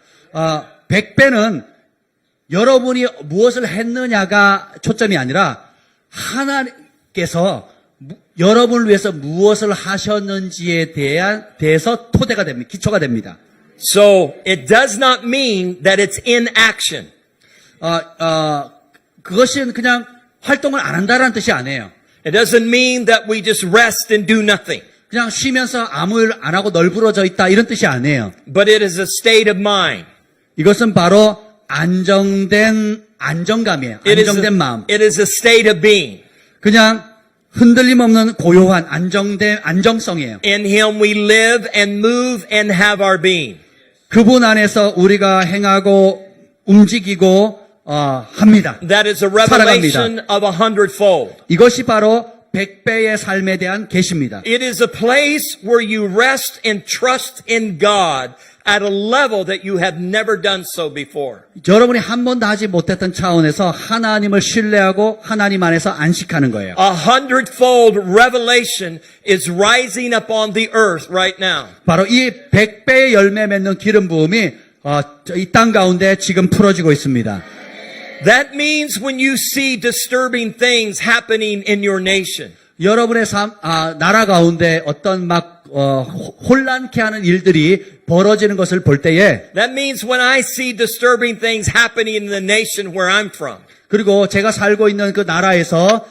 100배는 여러분이 무엇을 했느냐가 초점이 아니라 하나님께서 여러분을 위해서 무엇을 하셨는지에 대해서 토대가 됩니다. 기초가 됩니다. So it does not mean that it's in action. 그것은 그냥 활동을 안 한다라는 뜻이 아니에요. It doesn't mean that we just rest and do nothing. 그냥 쉬면서 아무 일 안 하고 널브러져 있다 이런 뜻이 아니에요. But it is a state of mind. 이것은 바로 안정감이에요. 안정된 마음. It is a state of being. 그냥 흔들림 없는 고요한 안정성이에요. In him we live and move and have our being. 그분 안에서 우리가 행하고 움직이고 합니다. That is a revelation of a hundredfold. 이것이 바로 100배의 삶에 대한 계시입니다. It is a place where you rest and trust in God at a level that you have never done so before. 여러분이 한 번도 하지 못했던 차원에서 하나님을 신뢰하고 하나님 안에서 안식하는 거예요. A hundredfold revelation is rising up on the earth right now. 바로 이 100배의 열매 맺는 기름 부음이 이 땅 가운데 지금 풀어지고 있습니다. That means when you see disturbing things happening in your nation. 여러분의 나라 가운데 어떤 혼란케 하는 일들이 벌어지는 것을 볼 때에 That means when I see disturbing things happening in the nation where I'm from. 그리고 제가 살고 있는 그 나라에서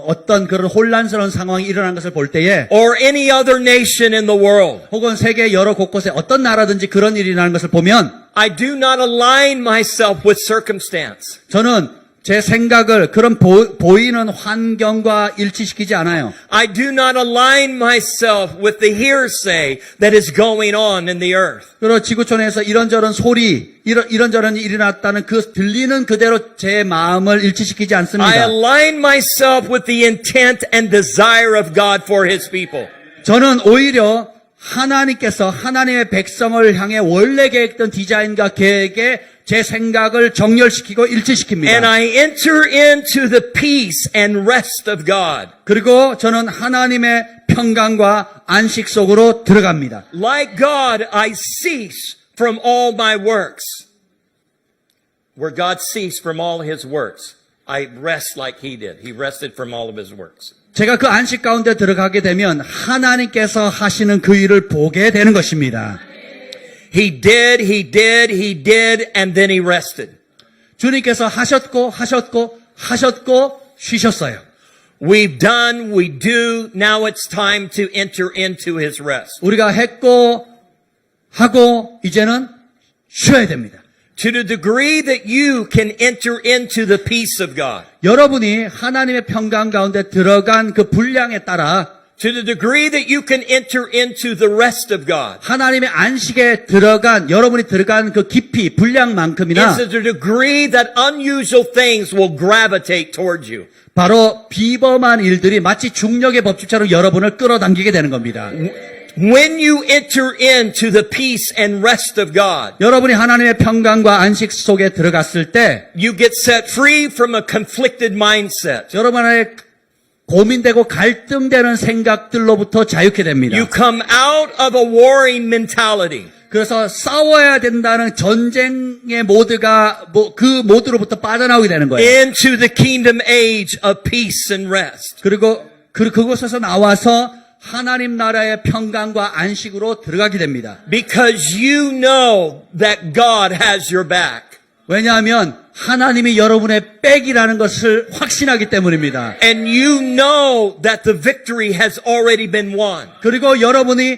어떤 그런 혼란스러운 상황이 일어난 것을 볼 때에 Or any other nation in the world. 혹은 세계 여러 곳곳에 어떤 나라든지 그런 일이 일어나는 것을 보면 I do not align myself with circumstance. 저는 제 생각을 그런 보이는 환경과 일치시키지 않아요. I do not align myself with the hearsay that is going on in the earth. 그리고 지구촌에서 이런저런 소리, 이런저런 일이 났다는 그 들리는 그대로 제 마음을 일치시키지 I 않습니다. align myself with the intent and desire of God for His people. 저는 오히려 하나님께서 하나님의 백성을 향해 원래 계획된 디자인과 계획에 제 생각을 정렬시키고 일치시킵니다. And I enter into the peace and rest of God. 그리고 저는 하나님의 평강과 안식 속으로 들어갑니다. Like God, I cease from all my works. Where God ceased from all His works, I rest like He did. He rested from all of His works. 제가 그 안식 가운데 들어가게 되면 하나님께서 하시는 그 일을 보게 되는 것입니다. He did, and then He rested. 주님께서 하셨고 쉬셨어요. We've done, we do, now it's time to enter into His rest. 우리가 했고 하고 이제는 쉬어야 됩니다. To the degree that you can enter into the peace of God. 여러분이 하나님의 평강 가운데 들어간 그 분량에 따라 To the degree that you can enter into the rest of God. 하나님의 안식에 여러분이 들어간 그 깊이, 분량만큼이나 Is the degree that unusual things will gravitate towards you. 바로 비범한 일들이 마치 중력의 법칙처럼 여러분을 끌어당기게 되는 겁니다. When you enter into the peace and rest of God, 여러분이 하나님의 평강과 안식 속에 들어갔을 때 you get set free from a conflicted mindset. 여러분의 고민되고 갈등되는 생각들로부터 자유케 됩니다. You come out of a warring mentality. 그래서 싸워야 된다는 전쟁의 그 모드로부터 빠져나오게 되는 거예요. Into the kingdom age of peace and rest. 그리고 그곳에서 나와서 하나님 나라의 평강과 안식으로 들어가게 됩니다. Because you know that God has your back. 왜냐하면 하나님이 여러분의 백이라는 것을 확신하기 때문입니다. And you know that the victory has already been won. 그리고 여러분이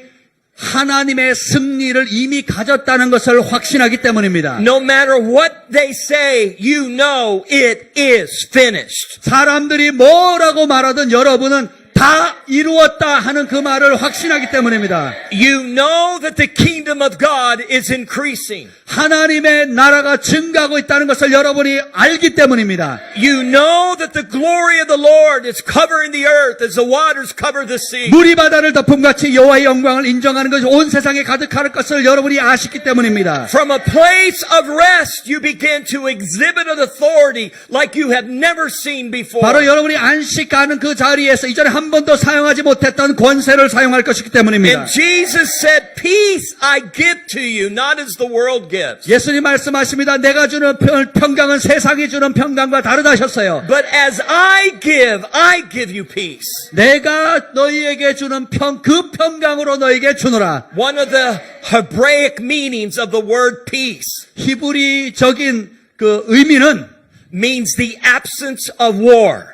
하나님의 승리를 이미 가졌다는 것을 확신하기 때문입니다. No matter what they say, you know it is finished. 사람들이 뭐라고 말하든 여러분은 다 이루었다 하는 그 말을 확신하기 때문입니다. You know that the kingdom of God is increasing. 하나님의 나라가 증가하고 있다는 것을 여러분이 알기 때문입니다. You know that the glory of the Lord is covering the earth as the waters cover the sea. 물이 바다를 덮음같이 여호와의 영광을 인정하는 것이 온 세상에 가득할 것을 여러분이 아시기 때문입니다. From a place of rest, you begin to exhibit an authority like you have never seen before. 바로 여러분이 안식하는 그 자리에서 이전에 한 번도 사용하지 못했던 권세를 사용할 것이기 때문입니다. And Jesus said, "Peace I give to you, not as the world gives." 예수님 말씀하십니다. 내가 주는 평강은 세상이 주는 평강과 다르다 하셨어요. But as I give you peace. 내가 너희에게 주는 그 평강으로 너희에게 주노라. One of the Hebraic meanings of the word peace 히브리적인 그 의미는 means the absence of war.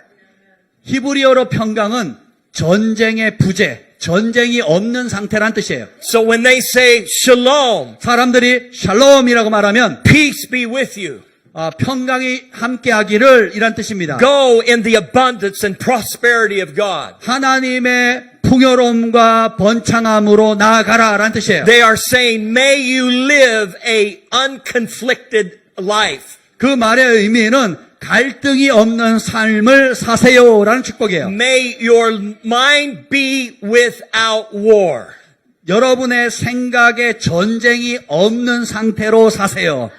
히브리어로 평강은 전쟁의 부재, 전쟁이 없는 상태란 뜻이에요. So when they say shalom, 사람들이 샬롬이라고 말하면 peace be with you. 평강이 함께하기를 이란 뜻입니다. Go in the abundance and prosperity of God. 하나님의 풍요로움과 번창함으로 나아가라라는 뜻이에요. They are saying, may you live a unconflicted life. 그 말의 의미는 갈등이 없는 삶을 사세요라는 축복이에요. May your mind be without war. 여러분의 생각에 전쟁이 없는 상태로 사세요.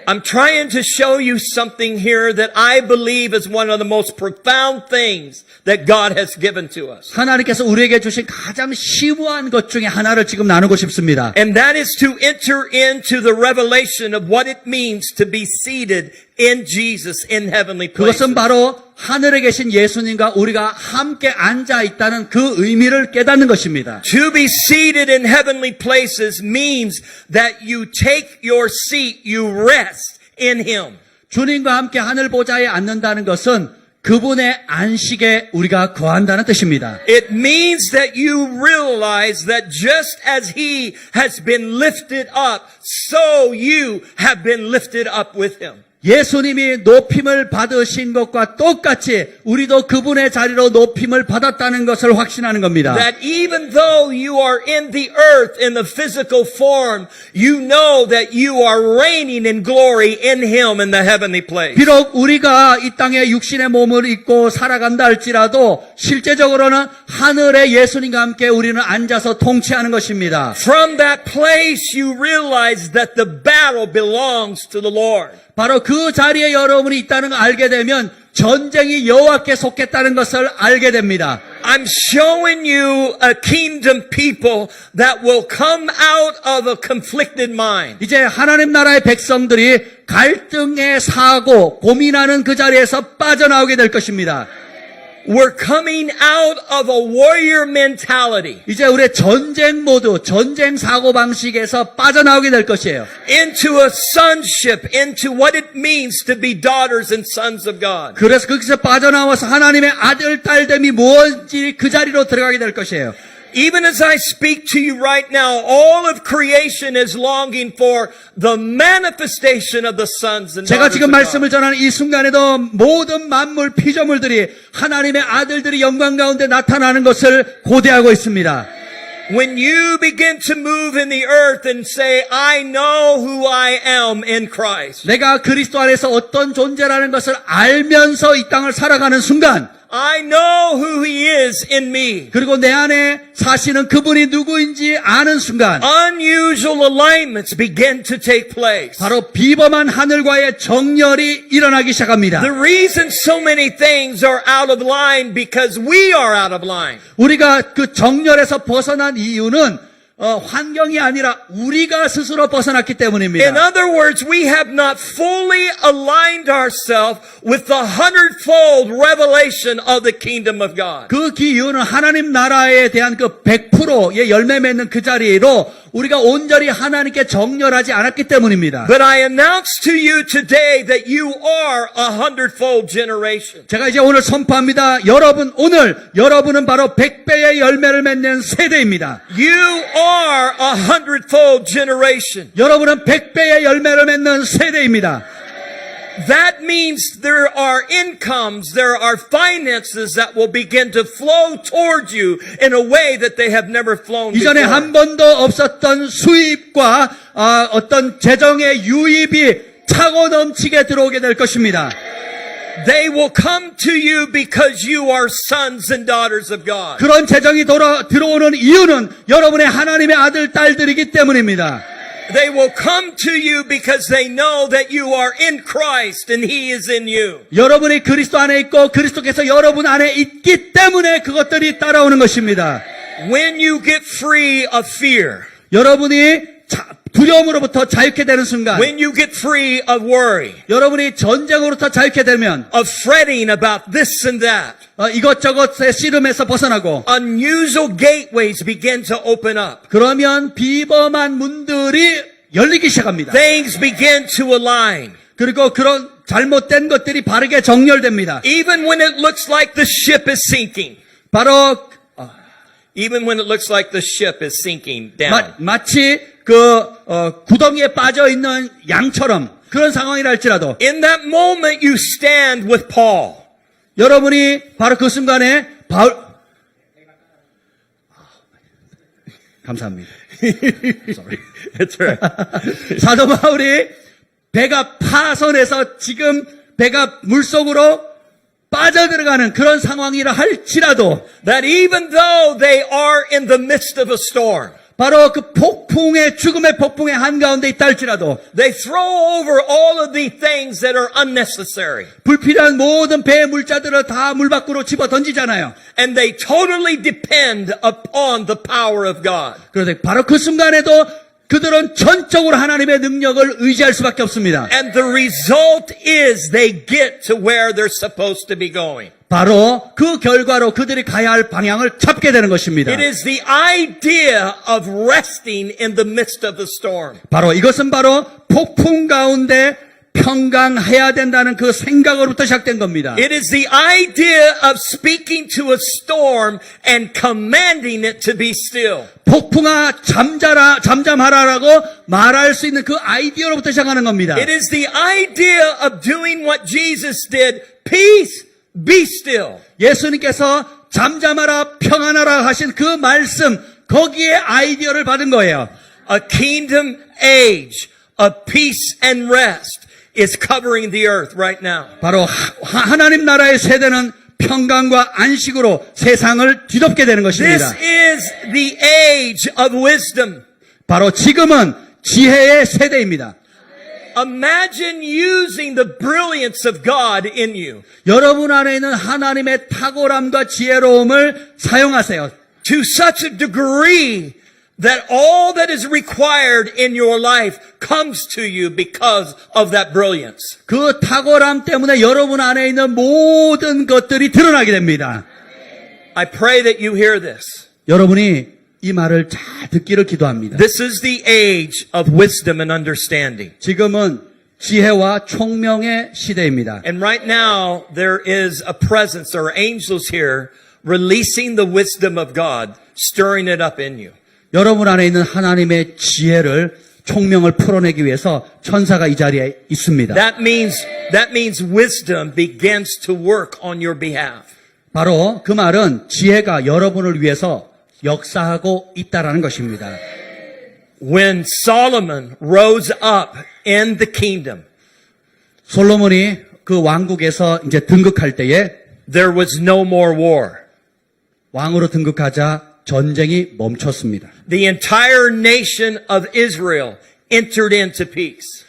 I'm trying to show you something here that I believe is one of the most profound things that God has given to us. 하나님께서 우리에게 주신 가장 심오한 것 중에 하나를 지금 나누고 싶습니다. And that is to enter into the revelation of what it means to be seated in Jesus in heavenly places. 그것은 바로 하늘에 계신 예수님과 우리가 함께 앉아 있다는 그 의미를 깨닫는 것입니다. To be seated in heavenly places means that you take your seat, you rest in Him. 주님과 함께 하늘 보좌에 앉는다는 것은 그분의 안식에 우리가 거한다는 뜻입니다. It means that you realize that just as He has been lifted up, so you have been lifted up with Him. 예수님이 높임을 받으신 것과 똑같이 우리도 그분의 자리로 높임을 받았다는 것을 확신하는 겁니다. That even though you are in the earth in the physical form, you know that you are reigning in glory in Him in the heavenly place. 비록 우리가 이 땅에 육신의 몸을 입고 살아간다 할지라도 실제적으로는 하늘에 예수님과 함께 우리는 앉아서 통치하는 것입니다. From that place you realize that the battle belongs to the Lord. 바로 그 자리에 여러분이 있다는 걸 알게 되면 전쟁이 여호와께 속했다는 것을 알게 됩니다. I'm showing you a kingdom people that will come out of a conflicted mind. 이제 하나님 나라의 백성들이 갈등의 사고, 고민하는 그 자리에서 빠져나오게 될 것입니다. We're coming out of a warrior mentality. 이제 우리의 전쟁 모드, 전쟁 사고방식에서 빠져나오게 될 것이에요. Into a sonship, into what it means to be daughters and sons of God. 그래서 거기서 빠져나와서 하나님의 아들, 딸됨이 무엇인지 그 자리로 들어가게 될 것이에요. Even as I speak to you right now, all of creation is longing for the manifestation of the sons and 제가 daughters 지금 of God. 말씀을 전하는 이 순간에도 모든 만물 피조물들이 하나님의 아들들이 영광 가운데 나타나는 것을 고대하고 있습니다. When you begin to move in the earth and say, I know who I am in Christ. 내가 그리스도 안에서 어떤 존재라는 것을 알면서 이 땅을 살아가는 순간, I know who he is in me. 그리고 내 안에 사시는 그분이 누구인지 아는 순간, Unusual alignments begin to take place. 바로 비범한 하늘과의 정렬이 일어나기 시작합니다. The reason so many things are out of line because we are out of line. 우리가 그 정렬에서 벗어난 이유는 환경이 아니라 우리가 스스로 벗어났기 In 때문입니다. other words, we have not fully aligned ourselves with the hundredfold revelation of the kingdom of God. 그 이유는 하나님 나라에 대한 그 100%의 열매 맺는 그 자리로 우리가 온전히 하나님께 정렬하지 않았기 때문입니다. But I announce to you today that you are a hundredfold generation. 제가 이제 오늘 선포합니다. 여러분은 바로 100배의 열매를 맺는 세대입니다. You are a hundredfold generation. 여러분은 100배의 열매를 맺는 세대입니다. That means there are incomes, there are finances that will begin to flow towards you in a way that they have never flown 이전에 before. 한 번도 없었던 수입과 어떤 재정의 유입이 차고 넘치게 들어오게 될 것입니다. They will come to you because you are sons and daughters of God. 그런 재정이 들어오는 이유는 여러분의 하나님의 아들, 딸들이기 때문입니다. They will come to you because they know that you are in Christ and He is in you. 여러분이 그리스도 안에 있고 그리스도께서 여러분 안에 있기 때문에 그것들이 따라오는 것입니다. When you get free of fear, 여러분이 두려움으로부터 자유케 되는 순간, when you get free of worry, 여러분이 전쟁으로부터 자유케 되면 of fretting about this and that, 이것저것의 씨름에서 벗어나고, unusual gateways begin to open up. 그러면 비범한 문들이 열리기 시작합니다. Things begin to align. 그리고 그런 잘못된 것들이 바르게 정렬됩니다. Even when it looks like the ship is sinking. 바로 Even when it looks like the ship is sinking down. 마치 구덩이에 빠져 있는 양처럼 그런 상황이라 할지라도 In that moment you stand with Paul. 여러분이 바로 그 순간에 감사합니다. Sorry. That's right. 사도 바울이 배가 파손해서 지금 배가 물속으로 빠져들어가는 그런 상황이라 할지라도 That even though they are in the midst of a storm, 바로 그 죽음의 폭풍의 한가운데 있다 할지라도 they throw over all of the things that are unnecessary. 불필요한 모든 배의 물자들을 다 물 밖으로 집어 던지잖아요. And they totally depend upon the power of God. 그런데 바로 그 순간에도 그들은 전적으로 하나님의 능력을 의지할 수밖에 없습니다. And the result is they get to where they're supposed to be going. 바로 그 결과로 그들이 가야 할 방향을 잡게 되는 것입니다. It is the idea of resting in the midst of the storm. 바로 이것은 바로 폭풍 가운데 평강해야 된다는 그 생각으로부터 시작된 겁니다. It is the idea of speaking to a storm and commanding it to be still. 폭풍아 잠잠하라라고 말할 수 있는 그 아이디어로부터 시작하는 겁니다. It is the idea of doing what Jesus did. Peace, be still. 예수님께서 잠잠하라 평안하라 하신 그 말씀 거기에 아이디어를 받은 거예요. A kingdom age of peace and rest is covering the earth right now. 바로 하나님 나라의 세대는 평강과 안식으로 세상을 뒤덮게 되는 This 것입니다. is the age of wisdom. 바로 지금은 지혜의 세대입니다. Imagine using the brilliance of God in you 여러분 안에 있는 하나님의 탁월함과 지혜로움을 사용하세요. to such a degree that all that is required in your life comes to you because of that brilliance. 그 탁월함 때문에 여러분 안에 있는 모든 것들이 드러나게 됩니다. I pray that you hear this. 여러분이 이 말을 잘 듣기를 기도합니다. This is the age of wisdom and understanding. 지금은 지혜와 총명의 시대입니다. And right now, there is a presence, there are angels here releasing the wisdom of God stirring it up in you. 여러분 안에 있는 하나님의 지혜를 총명을 풀어내기 위해서 천사가 이 자리에 있습니다. That means wisdom begins to work on your behalf. 바로 그 말은 지혜가 여러분을 위해서 역사하고 있다라는 것입니다. When Solomon rose up in the kingdom, 솔로몬이 그 왕국에서 이제 등극할 때에 there was no more war. 왕으로 등극하자 전쟁이 멈췄습니다. The entire nation of Israel entered into peace.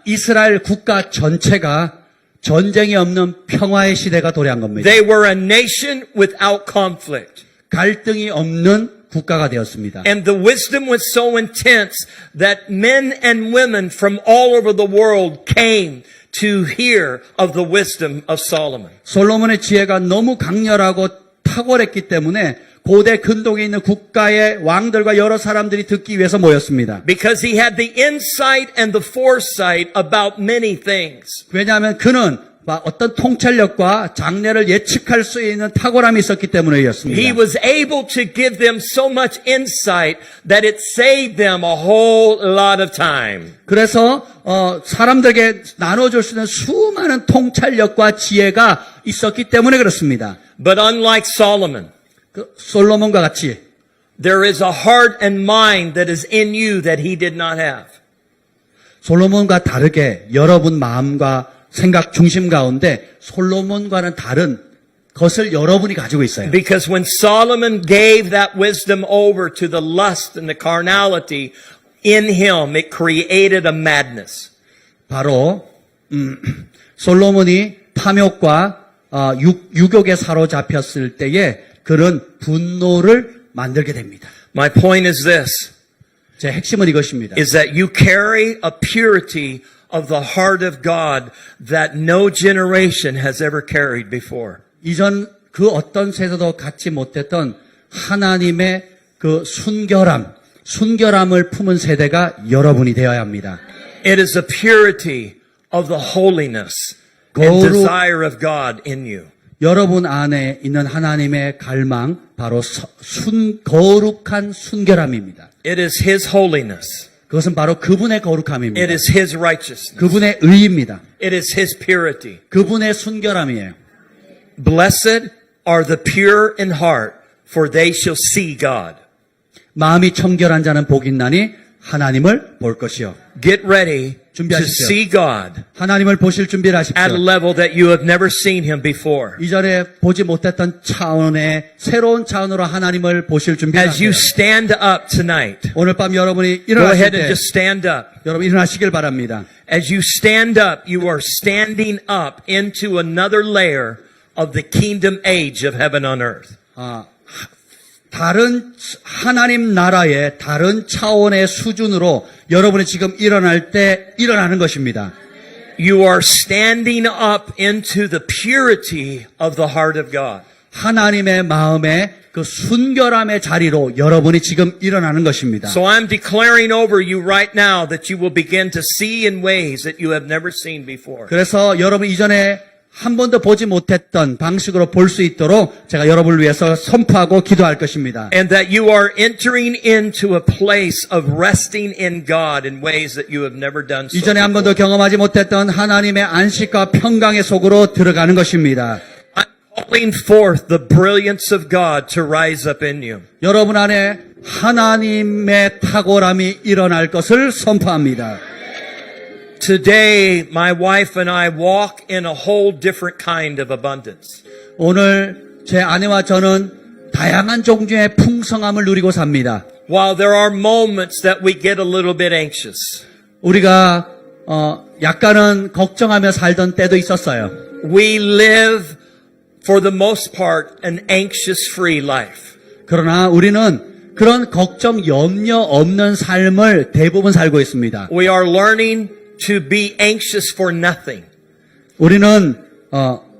이스라엘 국가 전체가 전쟁이 없는 평화의 시대가 도래한 겁니다. They were a nation without conflict. 갈등이 없는 국가가 되었습니다. And the wisdom was so intense that men and women from all over the world came to hear of the wisdom of Solomon. 솔로몬의 지혜가 너무 강렬하고 탁월했기 때문에 고대 근동에 있는 국가의 왕들과 여러 사람들이 듣기 위해서 모였습니다. Because he had the insight and the foresight about many things. 왜냐하면 그는 어떤 통찰력과 장래를 예측할 수 있는 탁월함이 있었기 때문이었습니다. He was able to give them so much insight that it saved them a whole lot of time. 그래서 사람들에게 나눠줄 수 있는 수많은 통찰력과 지혜가 있었기 때문에 그렇습니다. But unlike Solomon, 솔로몬과 같이 there is a heart and mind that is in you that he did not have. 솔로몬과 다르게 여러분 마음과 생각 중심 가운데 솔로몬과는 다른 것을 여러분이 가지고 있어요. Because when Solomon gave that wisdom over to the lust and the carnality in him, it created a madness. 바로 솔로몬이 탐욕과 유욕에 사로잡혔을 때에 그런 분노를 만들게 됩니다. My point is this, 제 핵심은 이것입니다. is that you carry a purity of the heart of God that no generation has ever carried before. 이전 그 어떤 세대도 갖지 못했던 하나님의 그 순결함을 품은 세대가 여러분이 되어야 합니다. It is a purity of the holiness and desire of God in you. 여러분 안에 있는 하나님의 갈망, 바로 거룩한 순결함입니다. It is His holiness. 그것은 바로 그분의 거룩함입니다. It is His righteousness. 그분의 의입니다. It is His purity. 그분의 순결함이에요. Blessed are the pure in heart, for they shall see God. 마음이 청결한 자는 복이 있나니 하나님을 볼 것이요. Get ready to 준비하십시오. see God 하나님을 보실 준비를 하십시오. at a level that you have never seen Him before. 이전에 보지 못했던 차원의 새로운 차원으로 하나님을 보실 준비를 As you 하세요. stand up tonight, 오늘 밤 여러분이 go 일어나실 ahead and 때 just stand up. 여러분 일어나시길 바랍니다. As you stand up, you are standing up into another layer of the kingdom age of heaven on earth. 다른 하나님 나라의 다른 차원의 수준으로 여러분이 지금 일어날 때 일어나는 것입니다. You are standing up into the purity of the heart of God. 하나님의 마음의 그 순결함의 자리로 여러분이 지금 일어나는 것입니다. So I'm declaring over you right now that you will begin to see in ways that you have never seen before. 그래서 여러분 이전에 한 번도 보지 못했던 방식으로 볼 수 있도록 제가 여러분을 위해서 선포하고 기도할 것입니다. And that you are entering into a place of resting in God in ways that you have never done so 이전에 한 번도 before. 경험하지 못했던 하나님의 안식과 평강의 속으로 들어가는 것입니다. I'm calling forth the brilliance of God to rise up in you. 여러분 안에 하나님의 탁월함이 일어날 것을 선포합니다. Today, my wife and I walk in a whole different kind of abundance. 오늘 제 아내와 저는 다양한 종류의 풍성함을 누리고 삽니다. While there are moments that we get a little bit anxious, 우리가 약간은 걱정하며 살던 때도 있었어요. we live, for the most part, an anxious-free life. 그러나 우리는 그런 걱정, 염려 없는 삶을 대부분 살고 있습니다. We are learning to be anxious for nothing. 우리는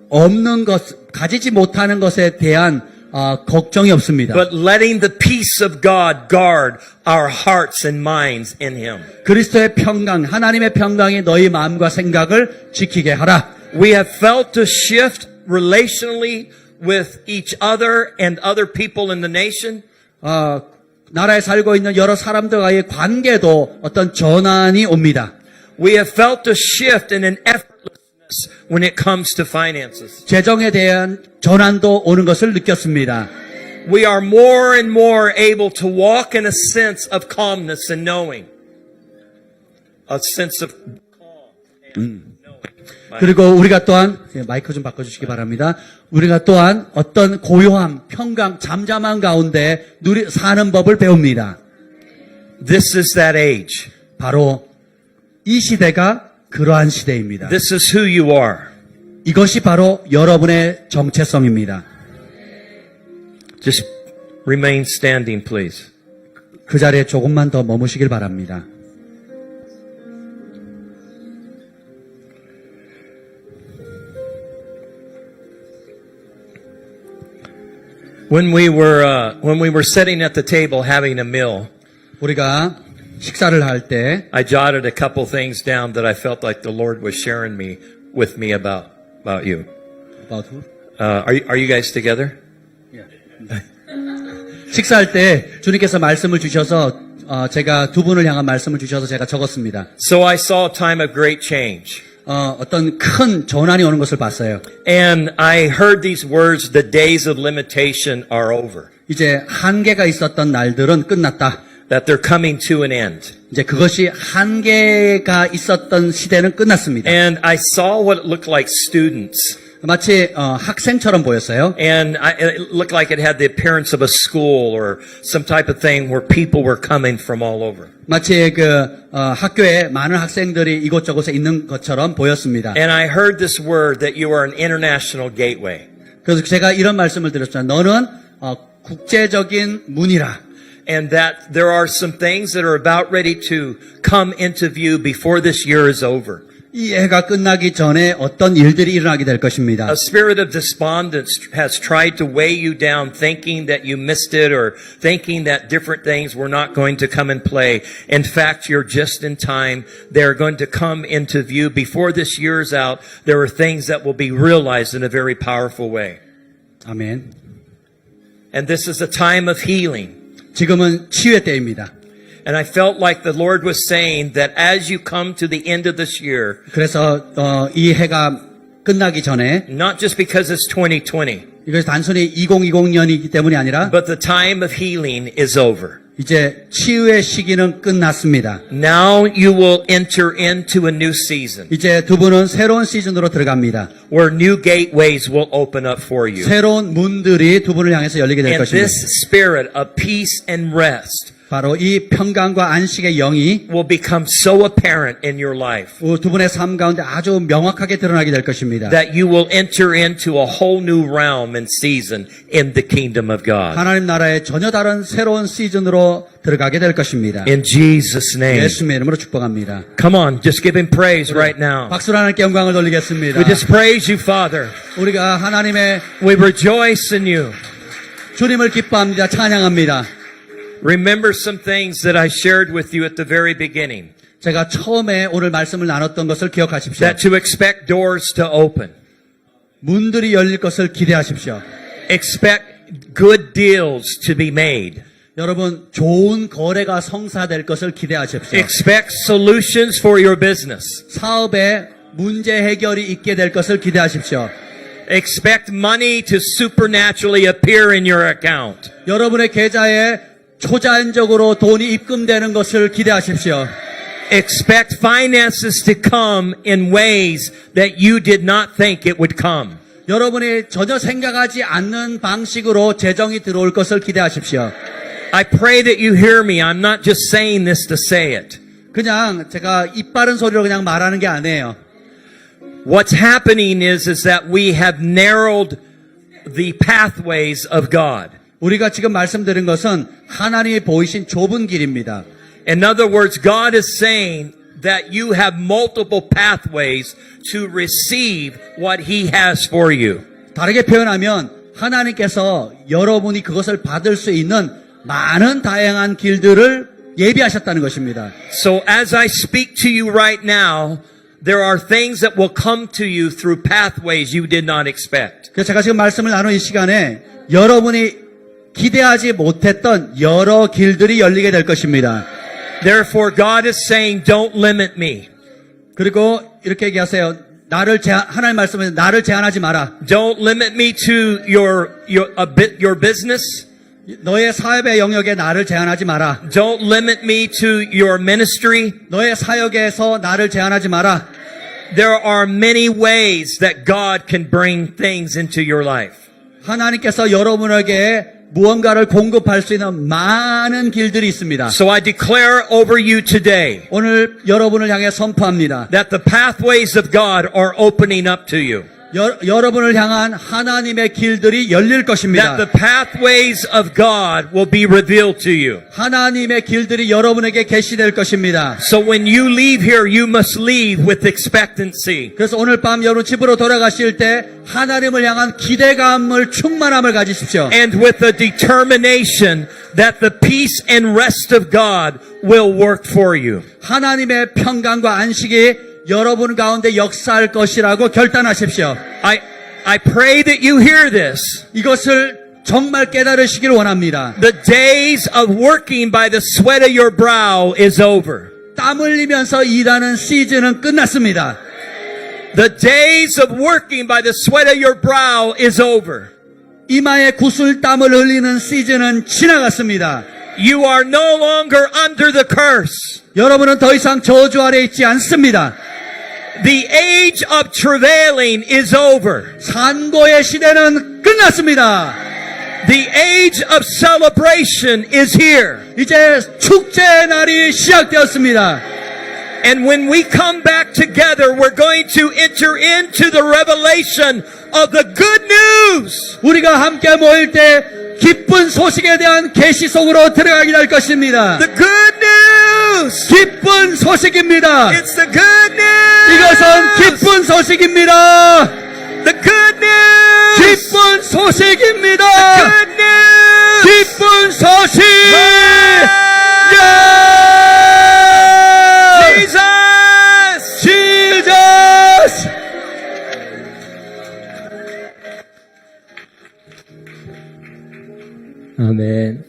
없는 것, 가지지 못하는 것에 대한 걱정이 없습니다. But letting the peace of God guard our hearts and minds in Him. 그리스도의 평강, 하나님의 평강이 너희 마음과 생각을 지키게 하라. We have felt a shift relationally with each other and other people in the nation. 나라에 살고 있는 여러 사람들과의 관계도 어떤 전환이 옵니다. We have felt a shift and an effortlessness when it comes to finances. 재정에 대한 전환도 오는 것을 느꼈습니다. We are more and more able to walk in a sense of calmness and knowing. A sense of calm and knowing. 그리고 우리가 또한 마이크 좀 바꿔주시기 바랍니다. 우리가 또한 어떤 고요함, 평강, 잠잠한 가운데 사는 법을 배웁니다. This is that age. 바로 이 시대가 그러한 시대입니다. This is who you are. 이것이 바로 여러분의 정체성입니다. Just remain standing, please. 그 자리에 조금만 더 머무시길 바랍니다. When we were sitting at the table having a meal, 우리가 식사를 할 때 I jotted a couple things down that I felt like the Lord was sharing with me about you. Are you guys together? 식사할 때 주님께서 말씀을 주셔서 제가 두 분을 향한 말씀을 주셔서 제가 적었습니다. So I saw a time of great change. 어떤 큰 전환이 오는 것을 봤어요. And I heard these words, the days of limitation are over. 이제 한계가 있었던 날들은 끝났다. That they're coming to an end. 이제 그것이 한계가 있었던 시대는 끝났습니다. And I saw what it looked like students. 마치 학생처럼 보였어요. And it looked like it had the appearance of a school or some type of thing where people were coming from all over. 마치 학교에 많은 학생들이 이곳저곳에 있는 것처럼 보였습니다. And I heard this word that you are an international gateway. 그래서 제가 이런 말씀을 드렸잖아요. 너는 국제적인 문이라. And that there are some things that are about ready to come into view before this year is over. 이 해가 끝나기 전에 어떤 일들이 일어나게 될 것입니다. A spirit of despondence has tried to weigh you down, thinking that you missed it or thinking that different things were not going to come and play. In fact, you're just in time. They're going to come into view before this year's out. There are things that will be realized in a very powerful way. 아멘. And this is a time of healing. 지금은 치유의 때입니다. And I felt like the Lord was saying that as you come to the end of this year, 그래서 이 해가 끝나기 전에 not just because it's 2020, 이것이 단순히 2020년이기 때문이 아니라 but the time of healing is over. 이제 치유의 시기는 끝났습니다. Now you will enter into a new season 이제 두 분은 새로운 시즌으로 들어갑니다. where new gateways will open up for you. 새로운 문들이 두 분을 향해서 열리게 될 And 것입니다. this spirit of peace and rest 바로 이 평강과 안식의 영이 will become so apparent in your life 두 분의 삶 가운데 아주 명확하게 드러나게 될 것입니다. that you will enter into a whole new realm and season in the kingdom of God. 하나님 나라의 전혀 다른 새로운 시즌으로 들어가게 될 것입니다. In Jesus' name. 예수님의 이름으로 축복합니다. Come on, just give him praise right now. 박수로 하나님께 영광을 돌리겠습니다. We just praise you, Father. 우리가 하나님의 We rejoice in you. 주님을 기뻐합니다. 찬양합니다. Remember some things that I shared with you at the very beginning. 제가 처음에 오늘 말씀을 나눴던 것을 기억하십시오. That to expect doors to open. 문들이 열릴 것을 기대하십시오. Expect good deals to be made. 여러분 좋은 거래가 성사될 것을 기대하십시오. Expect solutions for your business. 사업에 문제 해결이 있게 될 것을 기대하십시오. Expect money to supernaturally appear in your account. 여러분의 계좌에 초자연적으로 돈이 입금되는 것을 기대하십시오. Expect finances to come in ways that you did not think it would come. 여러분이 전혀 생각하지 않는 방식으로 재정이 들어올 것을 기대하십시오. I pray that you hear me. I'm not just saying this to say it. 그냥 제가 입 바른 소리로 그냥 말하는 게 아니에요. What's happening is that we have narrowed the pathways of God. 우리가 지금 말씀드린 것은 하나님이 보이신 좁은 길입니다. In other words, God is saying that you have multiple pathways to receive what He has for you. 다르게 표현하면 하나님께서 여러분이 그것을 받을 수 있는 많은 다양한 길들을 예비하셨다는 것입니다. So as I speak to you right now, there are things that will come to you through pathways you did not expect. 그래서 제가 지금 말씀을 나눈 이 시간에 여러분이 기대하지 못했던 여러 길들이 열리게 될 것입니다. Therefore, God is saying, don't limit me. 그리고 이렇게 얘기하세요. 하나님 말씀은 나를 제한하지 마라. Don't limit me to your business. 너의 사업의 영역에 나를 제한하지 마라. Don't limit me to your ministry. 너의 사역에서 나를 제한하지 마라. There are many ways that God can bring things into your life. 하나님께서 여러분에게 무언가를 공급할 수 있는 많은 길들이 있습니다. So I declare over you today 오늘 여러분을 향해 선포합니다. that the pathways of God are opening up to you. 여러분을 향한 하나님의 길들이 열릴 것입니다. That the pathways of God will be revealed to you. 하나님의 길들이 여러분에게 계시될 것입니다. So when you leave here, you must leave with expectancy. 그래서 오늘 밤 여러분 집으로 돌아가실 때 하나님을 향한 기대감을 충만함을 가지십시오. And with a determination that the peace and rest of God will work for you. 하나님의 평강과 안식이 여러분 가운데 역사할 것이라고 결단하십시오. I pray that you hear this. 이것을 정말 깨달으시길 원합니다. The days of working by the sweat of your brow is over. 땀 흘리면서 일하는 시즌은 끝났습니다. The days of working by the sweat of your brow is over. 이마에 구슬땀을 흘리는 시즌은 지나갔습니다. You are no longer under the curse. 여러분은 더 이상 저주 아래 있지 않습니다. The age of travailing is over. 산고의 시대는 끝났습니다. The age of celebration is here. 이제 축제의 날이 시작되었습니다. And when we come back together, we're going to enter into the revelation of the good news. 우리가 함께 모일 때 기쁜 소식에 대한 계시 속으로 들어가게 될 것입니다. The good news. 기쁜 소식입니다. It's the good news. 이것은 기쁜 소식입니다. The good news. 기쁜 소식입니다. Good news. 기쁜 소식. Jesus. Jesus. 아멘.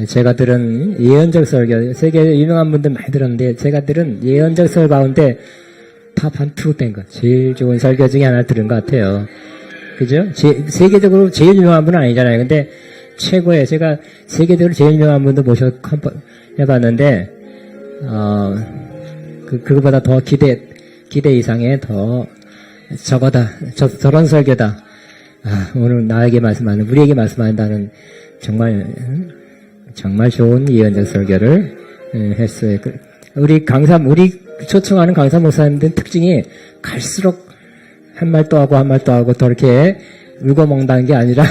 제가 들은 예언적 설교, 세계 유명한 분들 많이 들었는데, 제가 들은 예언적 설교 가운데 다 반투된 것, 제일 좋은 설교 중에 하나 들은 것 같아요. 그죠? 세계적으로 제일 유명한 분은 아니잖아요. 근데 최고의, 제가 세계적으로 제일 유명한 분도 해봤는데, 그거보다 더 기대 이상의 더 저거다, 저런 설교다. 오늘 나에게 말씀하는, 우리에게 말씀한다는 정말 좋은 예언적 설교를 했어요. 우리 초청하는 강사 목사님들은 특징이 갈수록 한 말 또 하고 한 말 또 하고 더 이렇게 울고 먹는다는 게 아니라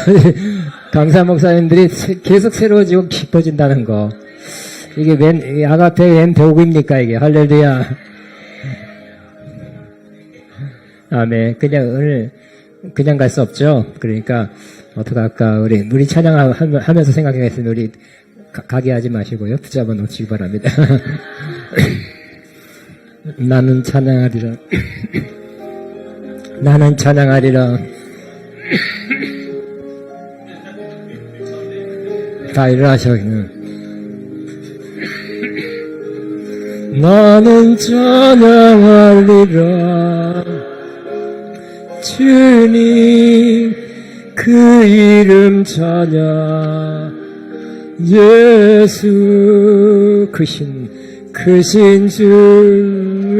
강사 목사님들이 계속 새로워지고 깊어진다는 거. 이게 아가페 웬 도구입니까 이게. 할렐루야. 아멘. 오늘 그냥 갈 수 없죠. 그러니까 어떡할까. 우리 찬양하면서 생각하겠습니다. 우리 가게 하지 마시고요. 붙잡아 놓치기 바랍니다. 나는 찬양하리라. 나는 찬양하리라. 다 일어나셔. 나는 찬양하리라. 주님 그 이름 찬양. 예수 크신 주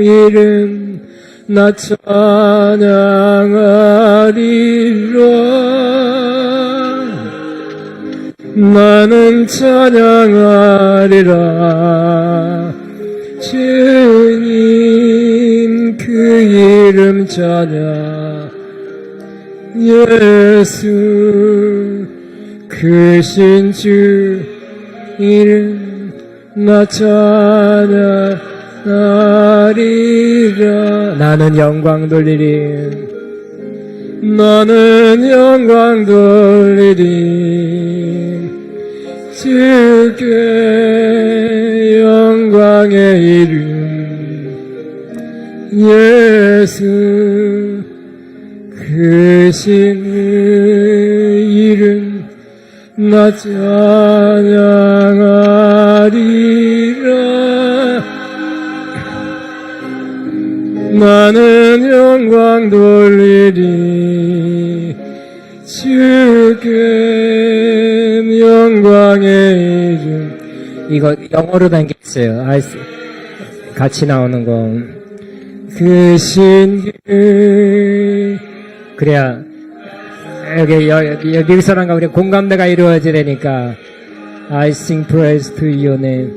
이름 나 찬양하리라. 나는 찬양하리라. 주님 그 이름 찬양. 예수 크신 주 이름 나 찬양하리라. 나는 영광 돌리리. 나는 영광 돌리리. 주께 영광의 이름. 예수 그 신의 이름 나 찬양하리라. 나는 영광 돌리리 주께 영광의 이름. 이거 영어로 담겼어요. 같이 나오는 거. 그 신의 그래야 여기 미국 사람과 우리 공감대가 이루어지려니까 I sing praise to your name.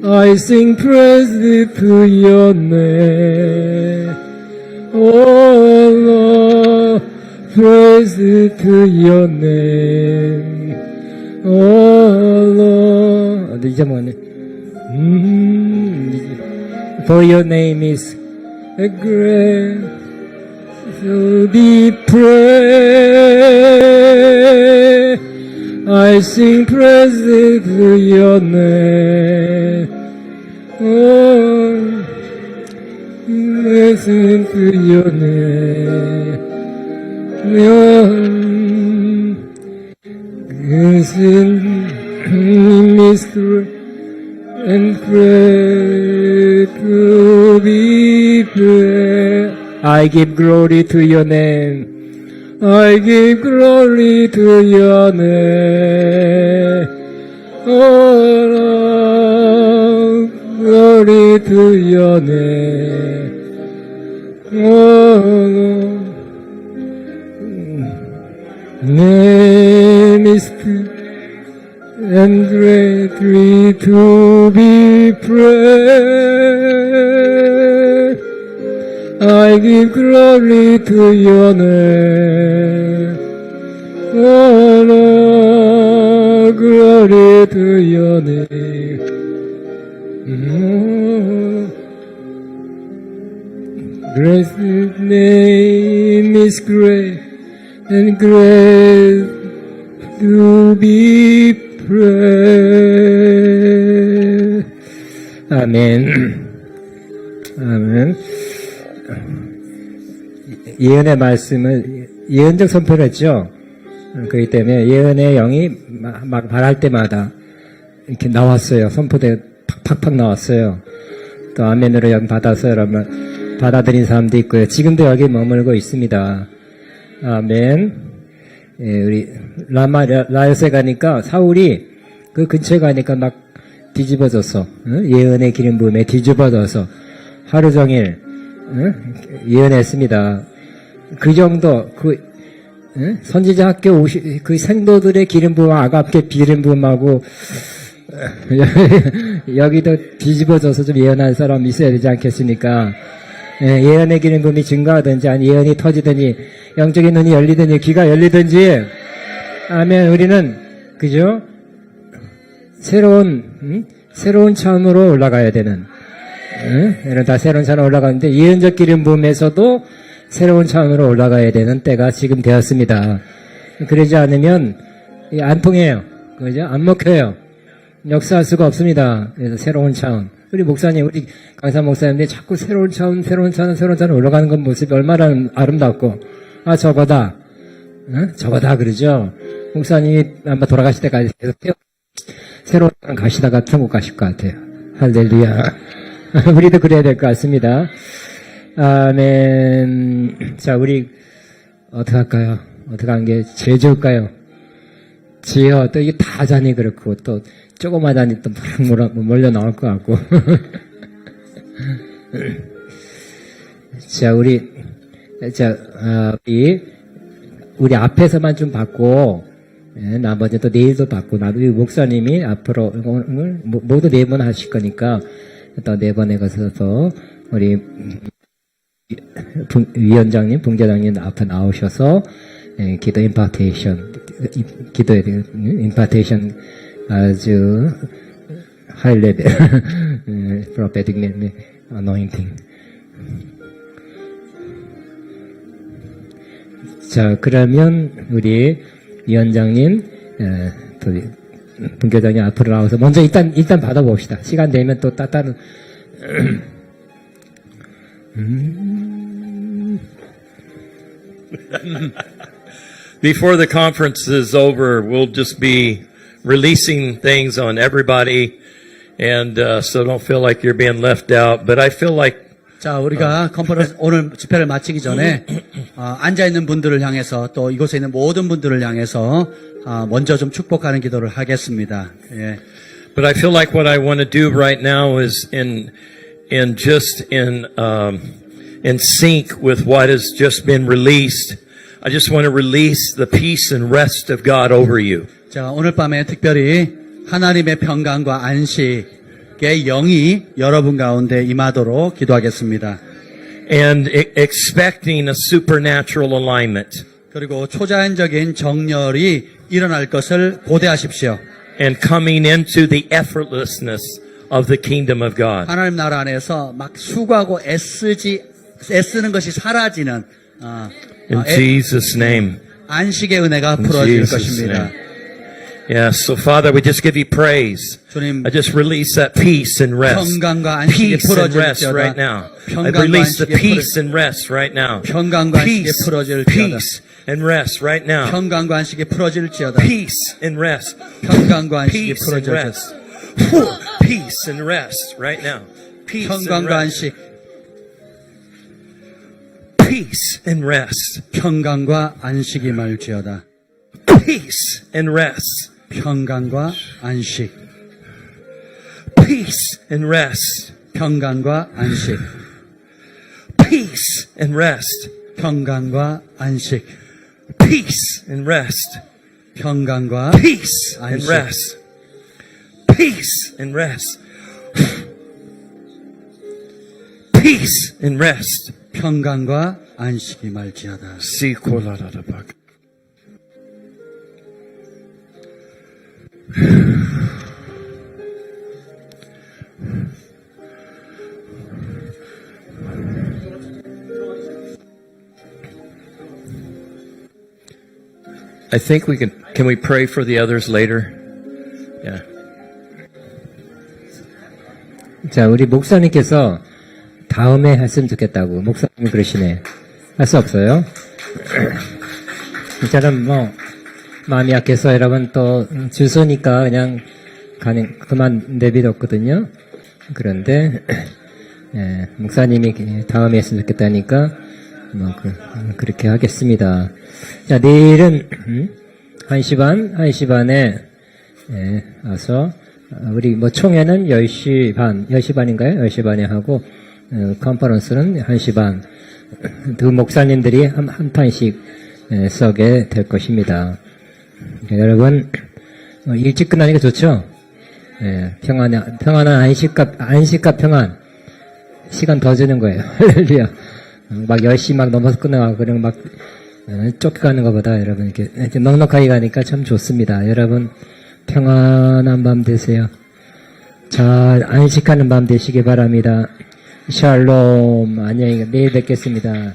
I sing praise to your name. Oh Lord, praise to your name. Oh Lord. 잊어먹었네. For your name is great to be praised. I sing praise to your name. Oh, listen to your name. Listen, mystery and pray to be praised. I give glory to your name. I give glory to your name. Oh Lord, glory to your name. Oh Lord, name is good and greatly to be praised. I give glory to your name. Oh Lord, glory to your name. Oh, grace name is great and great to be praised. 아멘. 아멘. 예언의 말씀을 예언적 선포를 했죠. 그렇기 때문에 예언의 영이 막 말할 때마다 이렇게 나왔어요. 선포대 팍팍팍 나왔어요. 또 아멘으로 영 받아서 여러분 받아들인 사람도 있고요. 지금도 여기 머물고 있습니다. 아멘. 예, 우리 라요세 가니까 사울이 그 근처에 가니까 막 뒤집어져서 예언의 기름 부음에 뒤집어져서 하루 종일 예언했습니다. 그 정도 선지자 학교 그 생도들의 기름 부음 아갑게 기름 부음하고 여기도 뒤집어져서 좀 예언할 사람 있어야 되지 않겠습니까? 예언의 기름 부음이 증가하든지 아니 예언이 터지든지 영적인 눈이 열리든지 귀가 열리든지 아멘. 우리는 그죠? 새로운 차원으로 올라가야 되는 이런 다 새로운 차원으로 올라가는데 예언적 기름 부음에서도 새로운 차원으로 올라가야 되는 때가 지금 되었습니다. 그러지 않으면 안 통해요. 그죠? 안 먹혀요. 역사할 수가 없습니다. 그래서 새로운 차원. 우리 목사님, 우리 강사 목사님들이 자꾸 새로운 차원 올라가는 건 모습이 얼마나 아름답고, 아, 저거다. 저거다, 그러죠? 목사님이 아마 돌아가실 때까지 계속 새로운 차원 가시다가 천국 가실 것 같아요. 할렐루야. 우리도 그래야 될 것 같습니다. 아멘. 자, 우리, 어떻게 할까요? 어떻게 하는 게 제일 좋을까요? 지어, 또 이게 다 자니 그렇고, 또 조그마다니 또 몰려 나올 것 같고. 자, 우리 앞에서만 좀 받고, 나머지 또 내일도 받고, 나도 목사님이 앞으로 모두 4번 하실 거니까, 또 4번에 가서 우리 위원장님, 분교장님 앞에 나오셔서, 기도 임파테이션, 기도에 대한 임파테이션 아주 하이 레벨, prophetic anointing. 자, 그러면 우리 위원장님, 또 분교장님 앞으로 나와서 먼저 일단 받아봅시다. 시간 되면 또 따따로. Before the conference is over, we'll just be releasing things on everybody, and so don't feel like you're being left out. But I feel like 자, 우리가 컨퍼런스 오늘 집회를 마치기 전에 앉아 있는 분들을 향해서 또 이곳에 있는 모든 분들을 향해서 먼저 좀 축복하는 기도를 하겠습니다. 예. But I feel like what I want to do right now is in sync with what has just been released. I just want to release the peace and rest of God over you. 자, 오늘 밤에 특별히 하나님의 평강과 안식의 영이 여러분 가운데 임하도록 기도하겠습니다. And expecting a supernatural alignment. 그리고 초자연적인 정렬이 일어날 것을 고대하십시오. And coming into the effortlessness of the kingdom of God. 하나님 나라 안에서 막 수고하고 애쓰는 것이 사라지는 In Jesus' name. 안식의 은혜가 In 풀어질 Jesus' 것입니다. name. Yes, so Father, we just give you praise. 주님, I just release that peace and rest. 평강과 안식이 Peace and rest 풀어질지어다. right now. I 평강과 release the 안식이 peace and rest right now. 평강과 안식이 Peace, 풀어질지어다. peace and rest right now. 평강과 안식이 풀어질지어다. Peace and rest. 평강과 안식이 Peace and 풀어질지어다. rest. Peace and rest right now. Peace and 평강과 rest. 안식, Peace and rest. 평강과 안식이 말지어다. Peace and rest. 평강과 안식, Peace and rest. 평강과 안식, Peace and rest. 평강과 안식, Peace and rest. 평강과 Peace and 안식. rest. Peace and rest. Peace and rest. 평강과 안식이 말지어다. I think can we pray for the others later? Yeah. 자, 우리 목사님께서 다음에 했으면 좋겠다고. 목사님이 그러시네. 할 수 없어요? 저는 마음이 약해서 여러분 또 주소니까 그냥 그만 내비뒀거든요. 그런데, 예, 목사님이 다음에 했으면 좋겠다니까, 그렇게 하겠습니다. 자, 내일은, 1시 반에, 예, 와서, 우리 총회는 10시 반인가요? 10시 반에 하고, 컨퍼런스는 1시 반. 두 목사님들이 한 판씩 써게 될 것입니다. 여러분, 일찍 끝나니까 좋죠? 예, 평안한 안식과 평안. 시간 더 주는 거예요. 할렐루야. 막 10시 막 넘어서 끝나가고, 그냥 막, 쫓겨가는 것보다 여러분, 이렇게 넉넉하게 가니까 참 좋습니다. 여러분, 평안한 밤 되세요. 잘 안식하는 밤 되시기 바랍니다. 샬롬. 안녕히, 내일 뵙겠습니다.